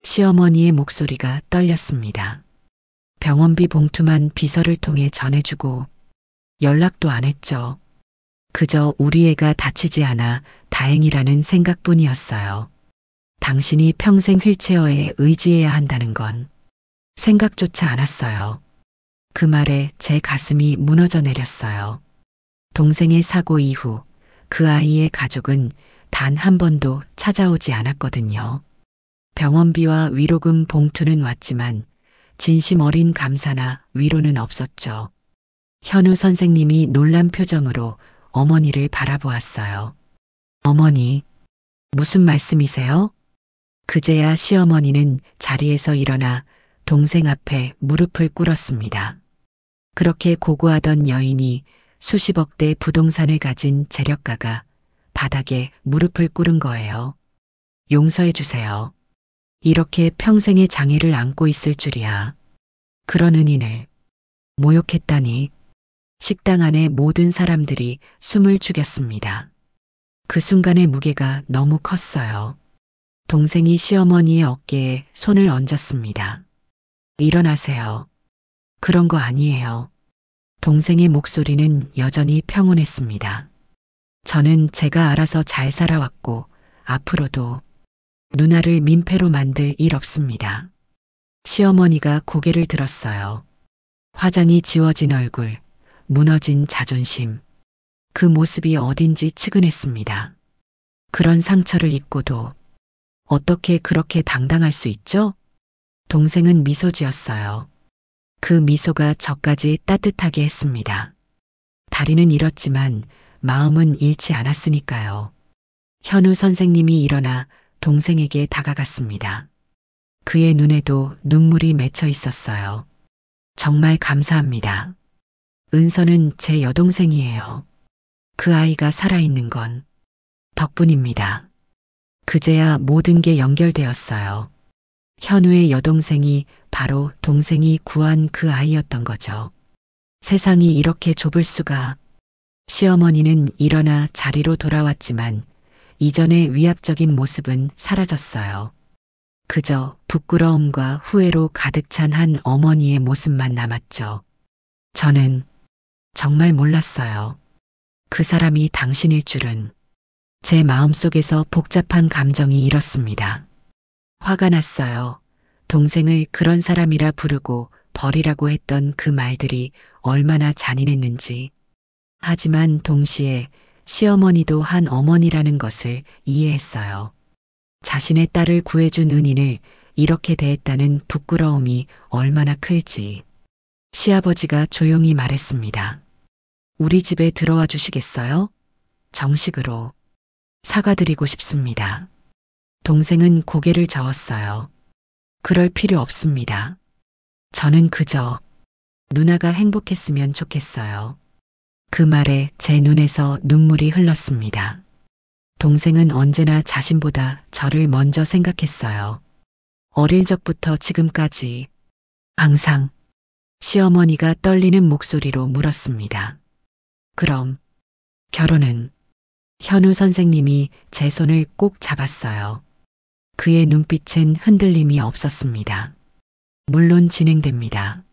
시어머니의 목소리가 떨렸습니다. 병원비 봉투만 비서를 통해 전해주고 연락도 안 했죠. 그저 우리 애가 다치지 않아 다행이라는 생각뿐이었어요. 당신이 평생 휠체어에 의지해야 한다는 건 생각조차 않았어요. 그 말에 제 가슴이 무너져 내렸어요. 동생의 사고 이후 그 아이의 가족은 단 한 번도 찾아오지 않았거든요. 병원비와 위로금 봉투는 왔지만 진심 어린 감사나 위로는 없었죠. 현우 선생님이 놀란 표정으로 어머니를 바라보았어요. 어머니, 무슨 말씀이세요? 그제야 시어머니는 자리에서 일어나 동생 앞에 무릎을 꿇었습니다. 그렇게 고고하던 여인이 수십억 대 부동산을 가진 재력가가 바닥에 무릎을 꿇은 거예요. 용서해 주세요. 이렇게 평생의 장애를 안고 있을 줄이야. 그런 은인을 모욕했다니. 식당 안의 모든 사람들이 숨을 죽였습니다. 그 순간의 무게가 너무 컸어요. 동생이 시어머니의 어깨에 손을 얹었습니다. 일어나세요. 그런 거 아니에요. 동생의 목소리는 여전히 평온했습니다. 저는 제가 알아서 잘 살아왔고 앞으로도 누나를 민폐로 만들 일 없습니다. 시어머니가 고개를 들었어요. 화장이 지워진 얼굴, 무너진 자존심. 그 모습이 어딘지 측은했습니다. 그런 상처를 입고도 어떻게 그렇게 당당할 수 있죠? 동생은 미소 지었어요. 그 미소가 저까지 따뜻하게 했습니다. 다리는 잃었지만 마음은 잃지 않았으니까요. 현우 선생님이 일어나 동생에게 다가갔습니다. 그의 눈에도 눈물이 맺혀 있었어요. 정말 감사합니다. 은서는 제 여동생이에요. 그 아이가 살아있는 건 덕분입니다. 그제야 모든 게 연결되었어요. 현우의 여동생이 바로 동생이 구한 그 아이였던 거죠. 세상이 이렇게 좁을 수가. 시어머니는 일어나 자리로 돌아왔지만 이전의 위압적인 모습은 사라졌어요. 그저 부끄러움과 후회로 가득 찬 한 어머니의 모습만 남았죠. 저는 정말 몰랐어요. 그 사람이 당신일 줄은. 제 마음속에서 복잡한 감정이 일었습니다. 화가 났어요. 동생을 그런 사람이라 부르고 버리라고 했던 그 말들이 얼마나 잔인했는지. 하지만 동시에 시어머니도 한 어머니라는 것을 이해했어요. 자신의 딸을 구해준 은인을 이렇게 대했다는 부끄러움이 얼마나 클지. 시아버지가 조용히 말했습니다. 우리 집에 들어와 주시겠어요? 정식으로. 사과드리고 싶습니다. 동생은 고개를 저었어요. 그럴 필요 없습니다. 저는 그저 누나가 행복했으면 좋겠어요. 그 말에 제 눈에서 눈물이 흘렀습니다. 동생은 언제나 자신보다 저를 먼저 생각했어요. 어릴 적부터 지금까지 항상. 시어머니가 떨리는 목소리로 물었습니다. 그럼 결혼은? 현우 선생님이 제 손을 꼭 잡았어요. 그의 눈빛엔 흔들림이 없었습니다. 물론 진행됩니다.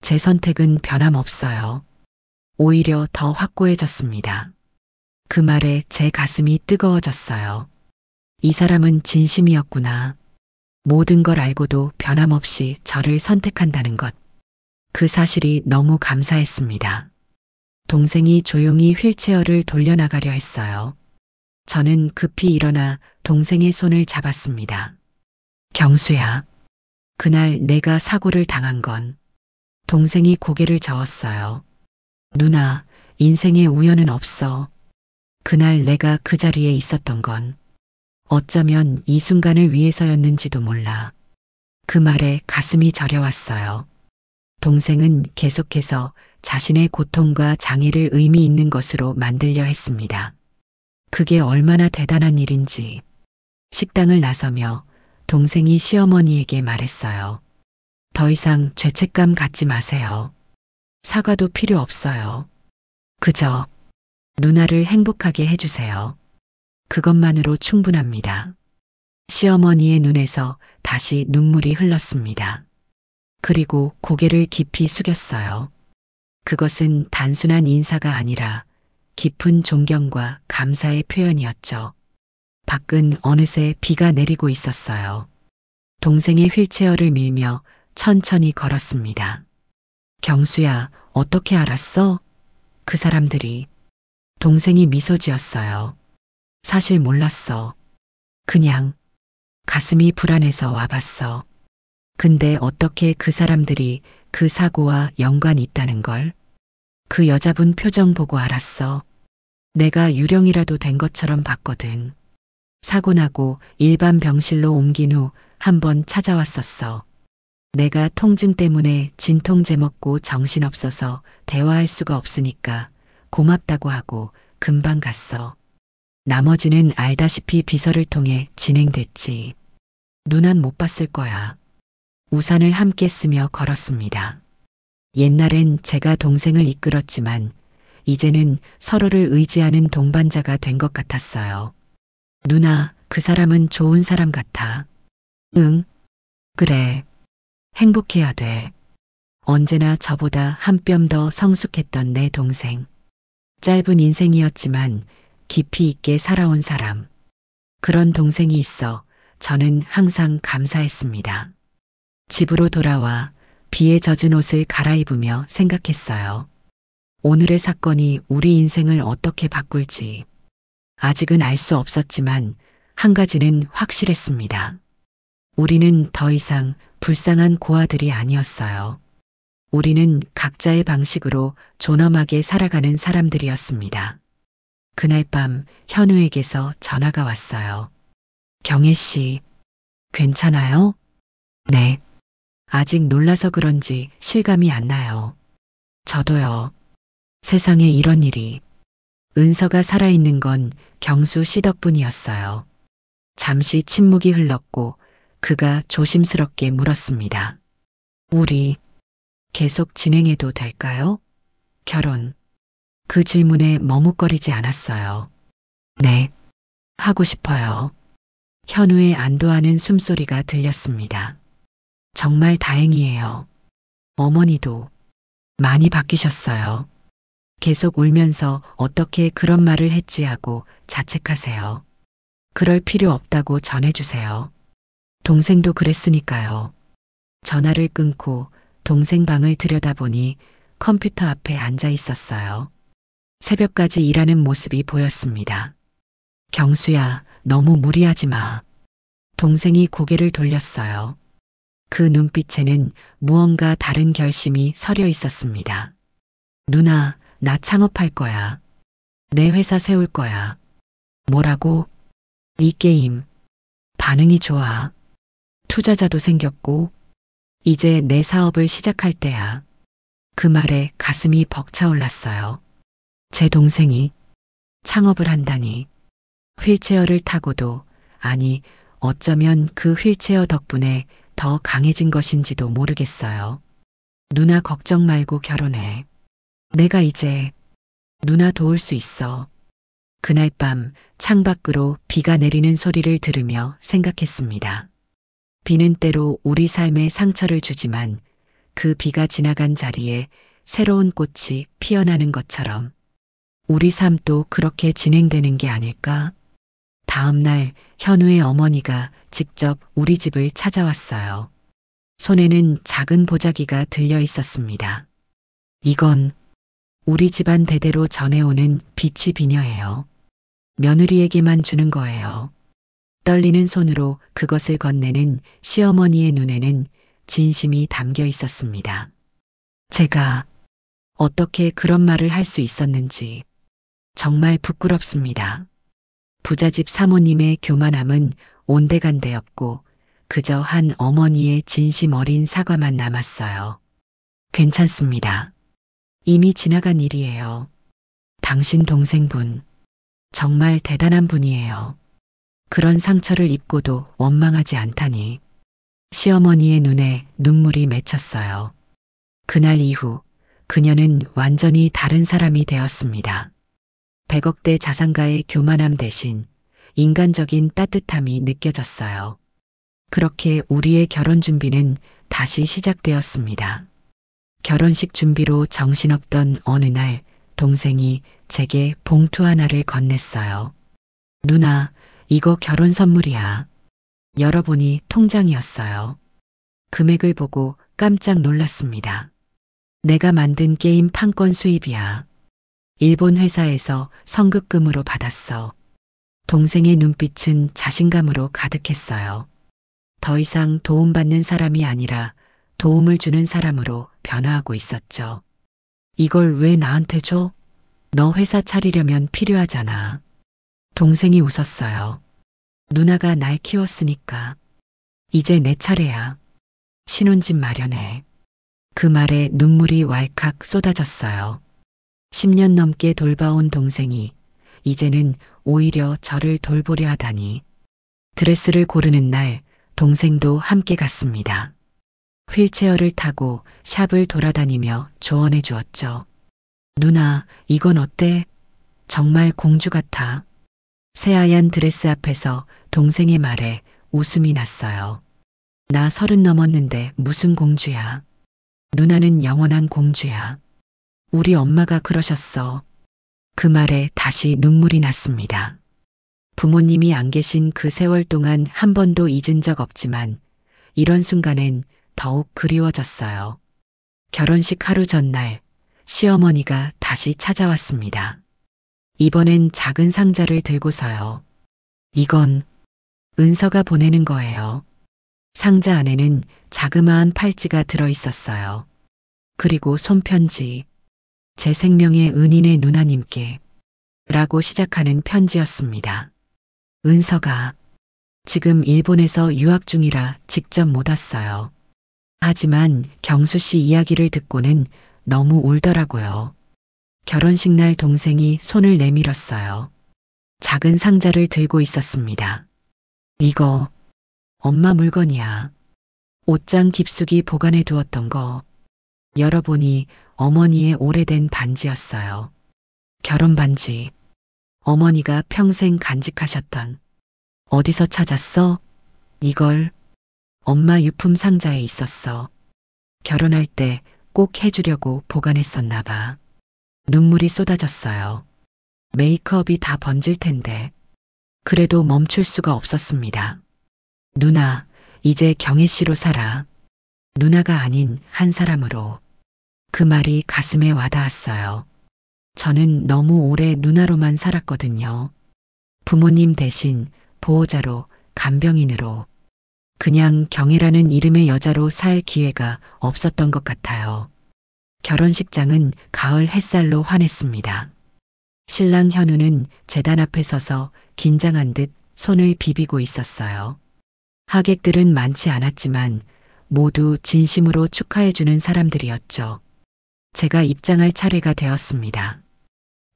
제 선택은 변함없어요. 오히려 더 확고해졌습니다. 그 말에 제 가슴이 뜨거워졌어요. 이 사람은 진심이었구나. 모든 걸 알고도 변함없이 저를 선택한다는 것. 그 사실이 너무 감사했습니다. 동생이 조용히 휠체어를 돌려나가려 했어요. 저는 급히 일어나 동생의 손을 잡았습니다. 경수야. 그날 내가 사고를 당한 건 동생이 고개를 저었어요. 누나, 인생에 우연은 없어. 그날 내가 그 자리에 있었던 건 어쩌면 이 순간을 위해서였는지도 몰라. 그 말에 가슴이 저려왔어요. 동생은 계속해서 자신의 고통과 장애를 의미 있는 것으로 만들려 했습니다. 그게 얼마나 대단한 일인지. 식당을 나서며 동생이 시어머니에게 말했어요. 더 이상 죄책감 갖지 마세요. 사과도 필요 없어요. 그저 누나를 행복하게 해주세요. 그것만으로 충분합니다. 시어머니의 눈에서 다시 눈물이 흘렀습니다. 그리고 고개를 깊이 숙였어요. 그것은 단순한 인사가 아니라 깊은 존경과 감사의 표현이었죠. 밖은 어느새 비가 내리고 있었어요. 동생의 휠체어를 밀며 천천히 걸었습니다. 경수야, 어떻게 알았어? 그 사람들이. 동생이 미소 지었어요. 사실 몰랐어. 그냥 가슴이 불안해서 와봤어. 근데 어떻게 그 사람들이 그 사고와 연관이 있다는 걸? 그 여자분 표정 보고 알았어. 내가 유령이라도 된 것처럼 봤거든. 사고 나고 일반 병실로 옮긴 후 한 번 찾아왔었어. 내가 통증 때문에 진통제 먹고 정신없어서 대화할 수가 없으니까 고맙다고 하고 금방 갔어. 나머지는 알다시피 비서를 통해 진행됐지. 누난 못 봤을 거야. 우산을 함께 쓰며 걸었습니다. 옛날엔 제가 동생을 이끌었지만 이제는 서로를 의지하는 동반자가 된 것 같았어요. 누나, 그 사람은 좋은 사람 같아. 응, 그래. 행복해야 돼. 언제나 저보다 한 뼘 더 성숙했던 내 동생. 짧은 인생이었지만 깊이 있게 살아온 사람. 그런 동생이 있어 저는 항상 감사했습니다. 집으로 돌아와 비에 젖은 옷을 갈아입으며 생각했어요. 오늘의 사건이 우리 인생을 어떻게 바꿀지. 아직은 알 수 없었지만 한 가지는 확실했습니다. 우리는 더 이상 불쌍한 고아들이 아니었어요. 우리는 각자의 방식으로 존엄하게 살아가는 사람들이었습니다. 그날 밤 현우에게서 전화가 왔어요. 경혜 씨, 괜찮아요? 네. 아직 놀라서 그런지 실감이 안 나요. 저도요. 세상에 이런 일이. 은서가 살아있는 건 경수 씨 덕분이었어요. 잠시 침묵이 흘렀고 그가 조심스럽게 물었습니다. 우리 계속 진행해도 될까요? 결혼. 그 질문에 머뭇거리지 않았어요. 네, 하고 싶어요. 현우의 안도하는 숨소리가 들렸습니다. 정말 다행이에요. 어머니도 많이 바뀌셨어요. 계속 울면서 어떻게 그런 말을 했지 하고 자책하세요. 그럴 필요 없다고 전해주세요. 동생도 그랬으니까요. 전화를 끊고 동생 방을 들여다보니 컴퓨터 앞에 앉아 있었어요. 새벽까지 일하는 모습이 보였습니다. 경수야, 너무 무리하지 마. 동생이 고개를 돌렸어요. 그 눈빛에는 무언가 다른 결심이 서려 있었습니다. 누나, 나 창업할 거야. 내 회사 세울 거야. 뭐라고? 이 게임. 반응이 좋아. 투자자도 생겼고, 이제 내 사업을 시작할 때야. 그 말에 가슴이 벅차올랐어요. 제 동생이 창업을 한다니. 휠체어를 타고도, 아니, 어쩌면 그 휠체어 덕분에 더 강해진 것인지도 모르겠어요. 누나 걱정 말고 결혼해. 내가 이제 누나 도울 수 있어. 그날 밤 창밖으로 비가 내리는 소리를 들으며 생각했습니다. 비는 때로 우리 삶에 상처를 주지만 그 비가 지나간 자리에 새로운 꽃이 피어나는 것처럼 우리 삶도 그렇게 진행되는 게 아닐까? 다음 날 현우의 어머니가 직접 우리 집을 찾아왔어요. 손에는 작은 보자기가 들려 있었습니다. 이건 우리 집안 대대로 전해오는 비치 비녀예요. 며느리에게만 주는 거예요. 떨리는 손으로 그것을 건네는 시어머니의 눈에는 진심이 담겨 있었습니다. 제가 어떻게 그런 말을 할 수 있었는지 정말 부끄럽습니다. 부잣집 사모님의 교만함은 온데간데 없고 그저 한 어머니의 진심 어린 사과만 남았어요. 괜찮습니다. 이미 지나간 일이에요. 당신 동생분 정말 대단한 분이에요. 그런 상처를 입고도 원망하지 않다니. 시어머니의 눈에 눈물이 맺혔어요. 그날 이후 그녀는 완전히 다른 사람이 되었습니다. 100억대 자산가의 교만함 대신 인간적인 따뜻함이 느껴졌어요. 그렇게 우리의 결혼 준비는 다시 시작되었습니다. 결혼식 준비로 정신없던 어느 날 동생이 제게 봉투 하나를 건넸어요. 누나, 이거 결혼 선물이야. 열어보니 통장이었어요. 금액을 보고 깜짝 놀랐습니다. 내가 만든 게임 판권 수입이야. 일본 회사에서 성급금으로 받았어. 동생의 눈빛은 자신감으로 가득했어요. 더 이상 도움받는 사람이 아니라 도움을 주는 사람으로 변화하고 있었죠. 이걸 왜 나한테 줘? 너 회사 차리려면 필요하잖아. 동생이 웃었어요. 누나가 날 키웠으니까. 이제 내 차례야. 신혼집 마련해. 그 말에 눈물이 왈칵 쏟아졌어요. 10년 넘게 돌봐온 동생이 이제는 오히려 저를 돌보려 하다니. 드레스를 고르는 날 동생도 함께 갔습니다. 휠체어를 타고 샵을 돌아다니며 조언해 주었죠. 누나, 이건 어때? 정말 공주 같아. 새하얀 드레스 앞에서 동생의 말에 웃음이 났어요. 나 30 넘었는데 무슨 공주야. 누나는 영원한 공주야. 우리 엄마가 그러셨어. 그 말에 다시 눈물이 났습니다. 부모님이 안 계신 그 세월 동안 한 번도 잊은 적 없지만 이런 순간엔 더욱 그리워졌어요. 결혼식 하루 전날 시어머니가 다시 찾아왔습니다. 이번엔 작은 상자를 들고서요. 이건 은서가 보내는 거예요. 상자 안에는 자그마한 팔찌가 들어 있었어요. 그리고 손편지. 제 생명의 은인의 누나님께 라고 시작하는 편지였습니다. 은서가 지금 일본에서 유학 중이라 직접 못 왔어요. 하지만 경수 씨 이야기를 듣고는 너무 울더라고요. 결혼식 날 동생이 손을 내밀었어요. 작은 상자를 들고 있었습니다. 이거 엄마 물건이야. 옷장 깊숙이 보관해 두었던 거. 열어보니 어머니의 오래된 반지였어요. 결혼 반지. 어머니가 평생 간직하셨던. 어디서 찾았어? 이걸 엄마 유품 상자에 있었어. 결혼할 때 꼭 해주려고 보관했었나 봐. 눈물이 쏟아졌어요. 메이크업이 다 번질 텐데. 그래도 멈출 수가 없었습니다. 누나, 이제 경혜 씨로 살아. 누나가 아닌 한 사람으로. 그 말이 가슴에 와닿았어요. 저는 너무 오래 누나로만 살았거든요. 부모님 대신 보호자로, 간병인으로. 그냥 경혜라는 이름의 여자로 살 기회가 없었던 것 같아요. 결혼식장은 가을 햇살로 환했습니다. 신랑 현우는 제단 앞에 서서 긴장한 듯 손을 비비고 있었어요. 하객들은 많지 않았지만 모두 진심으로 축하해주는 사람들이었죠. 제가 입장할 차례가 되었습니다.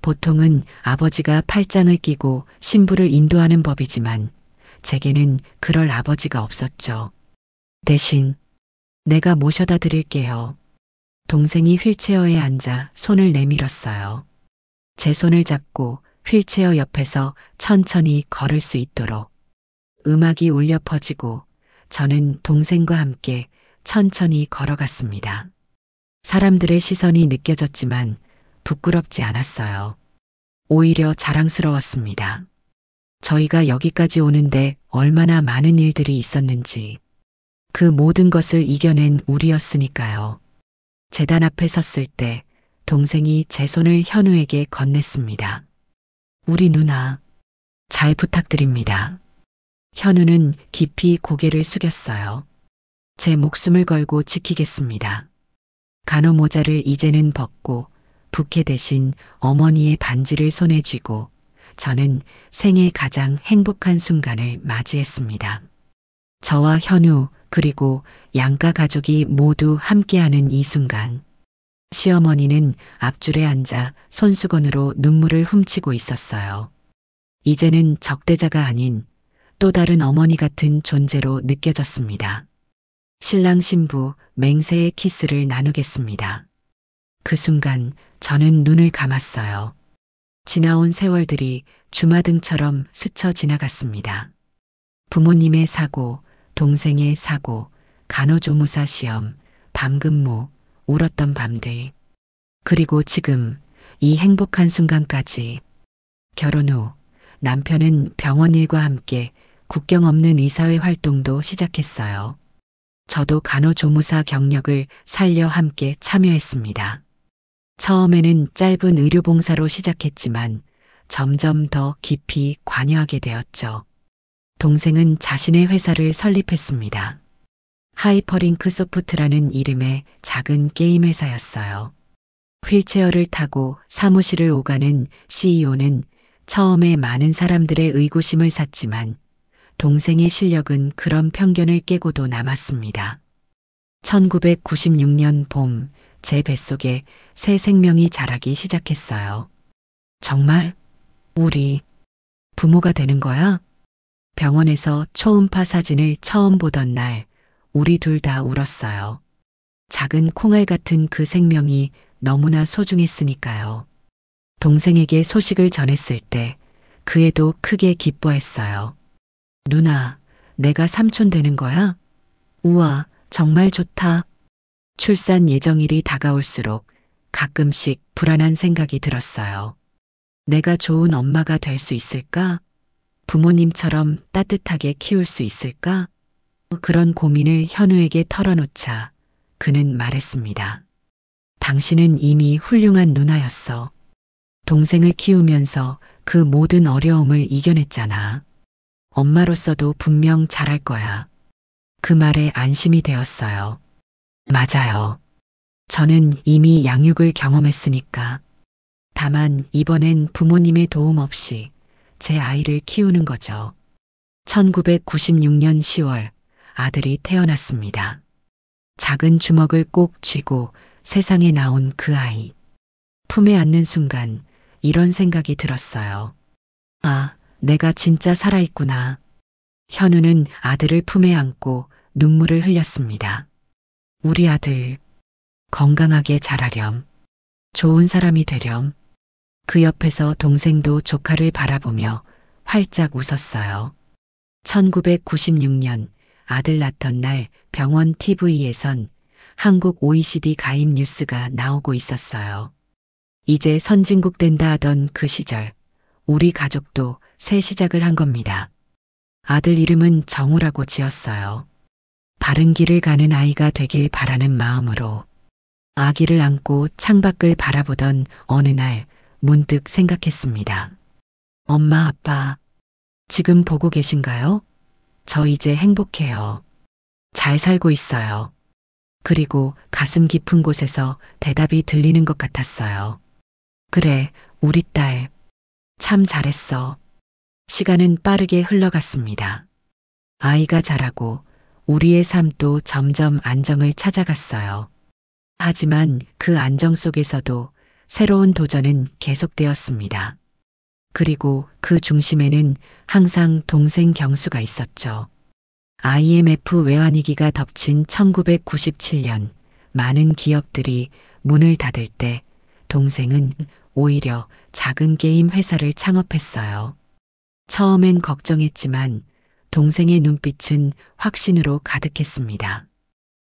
보통은 아버지가 팔짱을 끼고 신부를 인도하는 법이지만 제게는 그럴 아버지가 없었죠. 대신 내가 모셔다 드릴게요. 동생이 휠체어에 앉아 손을 내밀었어요. 제 손을 잡고 휠체어 옆에서 천천히 걸을 수 있도록. 음악이 울려 퍼지고 저는 동생과 함께 천천히 걸어갔습니다. 사람들의 시선이 느껴졌지만 부끄럽지 않았어요. 오히려 자랑스러웠습니다. 저희가 여기까지 오는데 얼마나 많은 일들이 있었는지. 그 모든 것을 이겨낸 우리였으니까요. 재단 앞에 섰을 때 동생이 제 손을 현우에게 건넸습니다. 우리 누나, 잘 부탁드립니다. 현우는 깊이 고개를 숙였어요. 제 목숨을 걸고 지키겠습니다. 간호 모자를 이제는 벗고 부케 대신 어머니의 반지를 손에 쥐고 저는 생애 가장 행복한 순간을 맞이했습니다. 저와 현우 그리고 양가 가족이 모두 함께하는 이 순간. 시어머니는 앞줄에 앉아 손수건으로 눈물을 훔치고 있었어요. 이제는 적대자가 아닌 또 다른 어머니 같은 존재로 느껴졌습니다. 신랑 신부 맹세의 키스를 나누겠습니다. 그 순간 저는 눈을 감았어요. 지나온 세월들이 주마등처럼 스쳐 지나갔습니다. 부모님의 사고, 동생의 사고, 간호조무사 시험, 밤근무, 울었던 밤들. 그리고 지금 이 행복한 순간까지. 결혼 후 남편은 병원 일과 함께 국경 없는 의사회 활동도 시작했어요. 저도 간호조무사 경력을 살려 함께 참여했습니다. 처음에는 짧은 의료봉사로 시작했지만 점점 더 깊이 관여하게 되었죠. 동생은 자신의 회사를 설립했습니다. 하이퍼링크 소프트라는 이름의 작은 게임 회사였어요. 휠체어를 타고 사무실을 오가는 CEO는 처음에 많은 사람들의 의구심을 샀지만 동생의 실력은 그런 편견을 깨고도 남았습니다. 1996년 봄, 제 뱃속에 새 생명이 자라기 시작했어요. 정말? 우리 부모가 되는 거야? 병원에서 초음파 사진을 처음 보던 날, 우리 둘 다 울었어요. 작은 콩알 같은 그 생명이 너무나 소중했으니까요. 동생에게 소식을 전했을 때 그 애도 크게 기뻐했어요. 누나, 내가 삼촌 되는 거야? 우와, 정말 좋다. 출산 예정일이 다가올수록 가끔씩 불안한 생각이 들었어요. 내가 좋은 엄마가 될 수 있을까? 부모님처럼 따뜻하게 키울 수 있을까? 그런 고민을 현우에게 털어놓자 그는 말했습니다. 당신은 이미 훌륭한 누나였어. 동생을 키우면서 그 모든 어려움을 이겨냈잖아. 엄마로서도 분명 잘할 거야. 그 말에 안심이 되었어요. 맞아요. 저는 이미 양육을 경험했으니까. 다만 이번엔 부모님의 도움 없이 제 아이를 키우는 거죠. 1996년 10월 아들이 태어났습니다. 작은 주먹을 꼭 쥐고 세상에 나온 그 아이. 품에 안는 순간 이런 생각이 들었어요. 아, 내가 진짜 살아있구나. 현우는 아들을 품에 안고 눈물을 흘렸습니다. 우리 아들, 건강하게 자라렴. 좋은 사람이 되렴. 그 옆에서 동생도 조카를 바라보며 활짝 웃었어요. 1996년 아들 낳던 날 병원 TV에선 한국 OECD 가입 뉴스가 나오고 있었어요. 이제 선진국 된다 하던 그 시절, 우리 가족도 새 시작을 한 겁니다. 아들 이름은 정우라고 지었어요. 바른 길을 가는 아이가 되길 바라는 마음으로. 아기를 안고 창밖을 바라보던 어느 날 문득 생각했습니다. 엄마, 아빠, 지금 보고 계신가요? 저 이제 행복해요. 잘 살고 있어요. 그리고 가슴 깊은 곳에서 대답이 들리는 것 같았어요. 그래, 우리 딸. 참 잘했어. 시간은 빠르게 흘러갔습니다. 아이가 자라고 우리의 삶도 점점 안정을 찾아갔어요. 하지만 그 안정 속에서도 새로운 도전은 계속되었습니다. 그리고 그 중심에는 항상 동생 경수가 있었죠. IMF 외환위기가 덮친 1997년 많은 기업들이 문을 닫을 때 동생은 오히려 작은 게임 회사를 창업했어요. 처음엔 걱정했지만 동생의 눈빛은 확신으로 가득했습니다.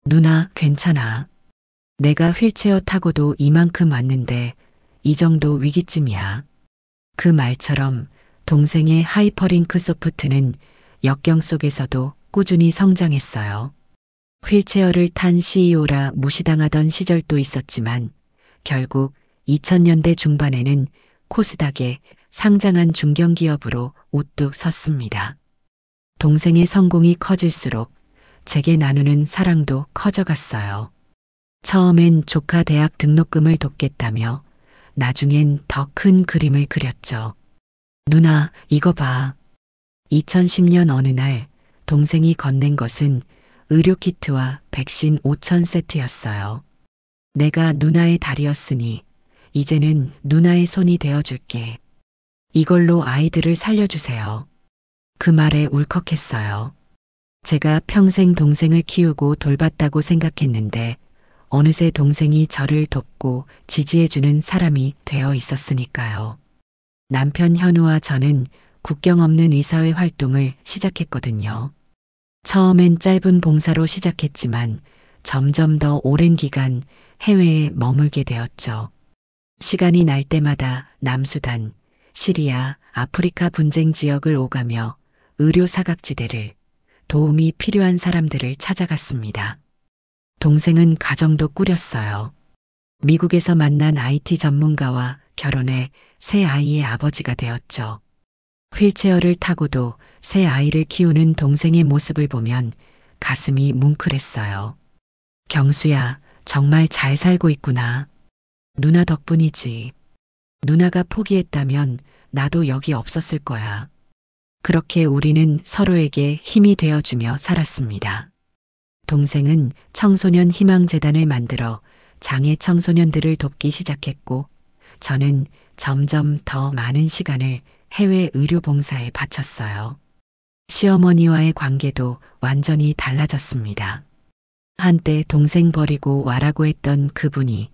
누나, 괜찮아. 내가 휠체어 타고도 이만큼 왔는데 이 정도 위기쯤이야. 그 말처럼 동생의 하이퍼링크 소프트는 역경 속에서도 꾸준히 성장했어요. 휠체어를 탄 CEO라 무시당하던 시절도 있었지만 결국 2000년대 중반에는 코스닥에 상장한 중견기업으로 우뚝 섰습니다. 동생의 성공이 커질수록 제게 나누는 사랑도 커져갔어요. 처음엔 조카 대학 등록금을 돕겠다며 나중엔 더 큰 그림을 그렸죠. 누나, 이거 봐. 2010년 어느 날 동생이 건넨 것은 의료키트와 백신 5천 세트였어요. 내가 누나의 다리였으니 이제는 누나의 손이 되어줄게. 이걸로 아이들을 살려주세요. 그 말에 울컥했어요. 제가 평생 동생을 키우고 돌봤다고 생각했는데 어느새 동생이 저를 돕고 지지해주는 사람이 되어 있었으니까요. 남편 현우와 저는 국경 없는 의사회 활동을 시작했거든요. 처음엔 짧은 봉사로 시작했지만 점점 더 오랜 기간 해외에 머물게 되었죠. 시간이 날 때마다 남수단, 시리아, 아프리카 분쟁 지역을 오가며 의료 사각지대를, 도움이 필요한 사람들을 찾아갔습니다. 동생은 가정도 꾸렸어요. 미국에서 만난 IT 전문가와 결혼해 새 아이의 아버지가 되었죠. 휠체어를 타고도 새 아이를 키우는 동생의 모습을 보면 가슴이 뭉클했어요. 경수야, 정말 잘 살고 있구나. 누나 덕분이지. 누나가 포기했다면 나도 여기 없었을 거야. 그렇게 우리는 서로에게 힘이 되어주며 살았습니다. 동생은 청소년 희망재단을 만들어 장애 청소년들을 돕기 시작했고, 저는 점점 더 많은 시간을 해외 의료 봉사에 바쳤어요. 시어머니와의 관계도 완전히 달라졌습니다. 한때 동생 버리고 와라고 했던 그분이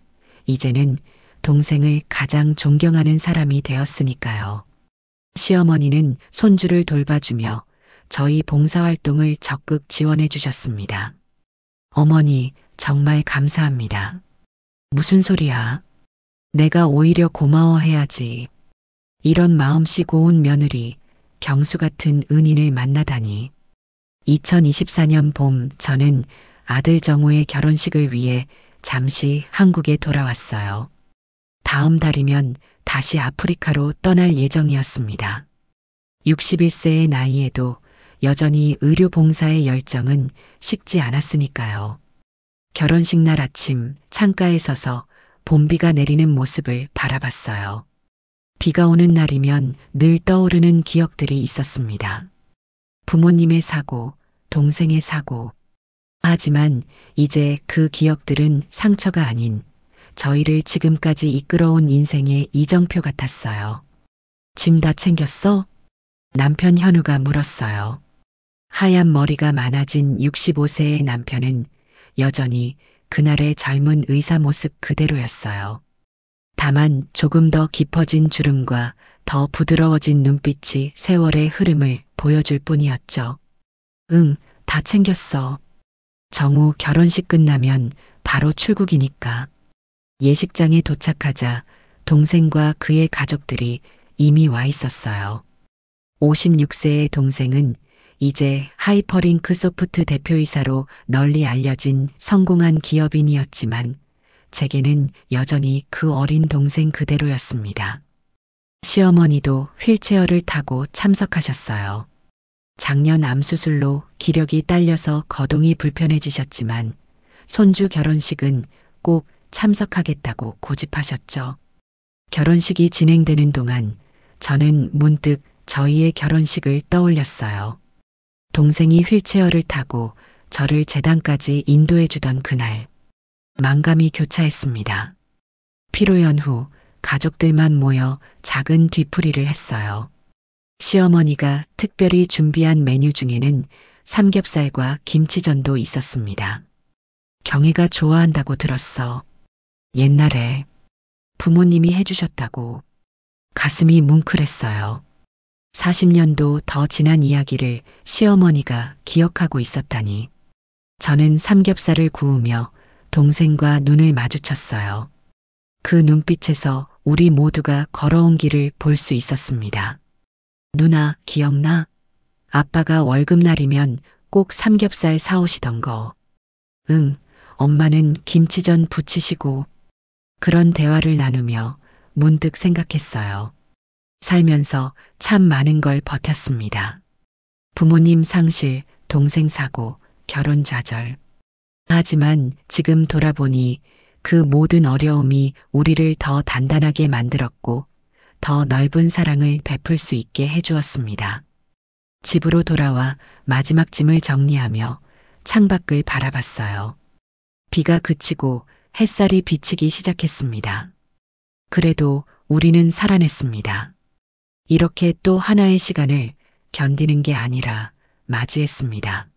이제는 동생을 가장 존경하는 사람이 되었으니까요. 시어머니는 손주를 돌봐주며 저희 봉사활동을 적극 지원해 주셨습니다. 어머니, 정말 감사합니다. 무슨 소리야? 내가 오히려 고마워해야지. 이런 마음씨 고운 며느리, 경수 같은 은인을 만나다니. 2024년 봄 저는 아들 정우의 결혼식을 위해 잠시 한국에 돌아왔어요. 다음 달이면 다시 아프리카로 떠날 예정이었습니다. 61세의 나이에도 여전히 의료 봉사의 열정은 식지 않았으니까요. 결혼식 날 아침 창가에 서서 봄비가 내리는 모습을 바라봤어요. 비가 오는 날이면 늘 떠오르는 기억들이 있었습니다. 부모님의 사고, 동생의 사고. 하지만 이제 그 기억들은 상처가 아닌 저희를 지금까지 이끌어온 인생의 이정표 같았어요. 짐 다 챙겼어? 남편 현우가 물었어요. 하얀 머리가 많아진 65세의 남편은 여전히 그날의 젊은 의사 모습 그대로였어요. 다만 조금 더 깊어진 주름과 더 부드러워진 눈빛이 세월의 흐름을 보여줄 뿐이었죠. 응, 다 챙겼어. 정우 결혼식 끝나면 바로 출국이니까. 예식장에 도착하자 동생과 그의 가족들이 이미 와 있었어요. 56세의 동생은 이제 하이퍼링크 소프트 대표이사로 널리 알려진 성공한 기업인이었지만 제게는 여전히 그 어린 동생 그대로였습니다. 시어머니도 휠체어를 타고 참석하셨어요. 작년 암수술로 기력이 딸려서 거동이 불편해지셨지만 손주 결혼식은 꼭 참석하겠다고 고집하셨죠. 결혼식이 진행되는 동안 저는 문득 저희의 결혼식을 떠올렸어요. 동생이 휠체어를 타고 저를 재단까지 인도해 주던 그날. 만감이 교차했습니다. 피로연 후 가족들만 모여 작은 뒤풀이를 했어요. 시어머니가 특별히 준비한 메뉴 중에는 삼겹살과 김치전도 있었습니다. 경희가 좋아한다고 들었어. 옛날에 부모님이 해주셨다고. 가슴이 뭉클했어요. 40년도 더 지난 이야기를 시어머니가 기억하고 있었다니. 저는 삼겹살을 구우며 동생과 눈을 마주쳤어요. 그 눈빛에서 우리 모두가 걸어온 길을 볼 수 있었습니다. 누나, 기억나? 아빠가 월급날이면 꼭 삼겹살 사오시던 거. 응, 엄마는 김치전 부치시고. 그런 대화를 나누며 문득 생각했어요. 살면서 참 많은 걸 버텼습니다. 부모님 상실, 동생 사고, 결혼 좌절. 하지만 지금 돌아보니 그 모든 어려움이 우리를 더 단단하게 만들었고 더 넓은 사랑을 베풀 수 있게 해주었습니다. 집으로 돌아와 마지막 짐을 정리하며 창밖을 바라봤어요. 비가 그치고 햇살이 비치기 시작했습니다. 그래도 우리는 살아냈습니다. 이렇게 또 하나의 시간을 견디는 게 아니라 맞이했습니다.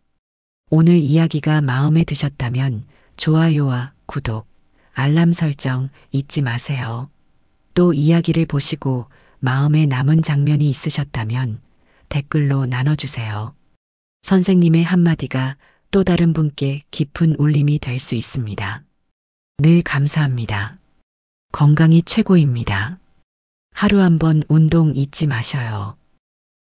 오늘 이야기가 마음에 드셨다면 좋아요와 구독, 알람 설정 잊지 마세요. 또 이야기를 보시고 마음에 남은 장면이 있으셨다면 댓글로 나눠주세요. 선생님의 한마디가 또 다른 분께 깊은 울림이 될 수 있습니다. 늘 감사합니다. 건강이 최고입니다. 하루 한 번 운동 잊지 마셔요.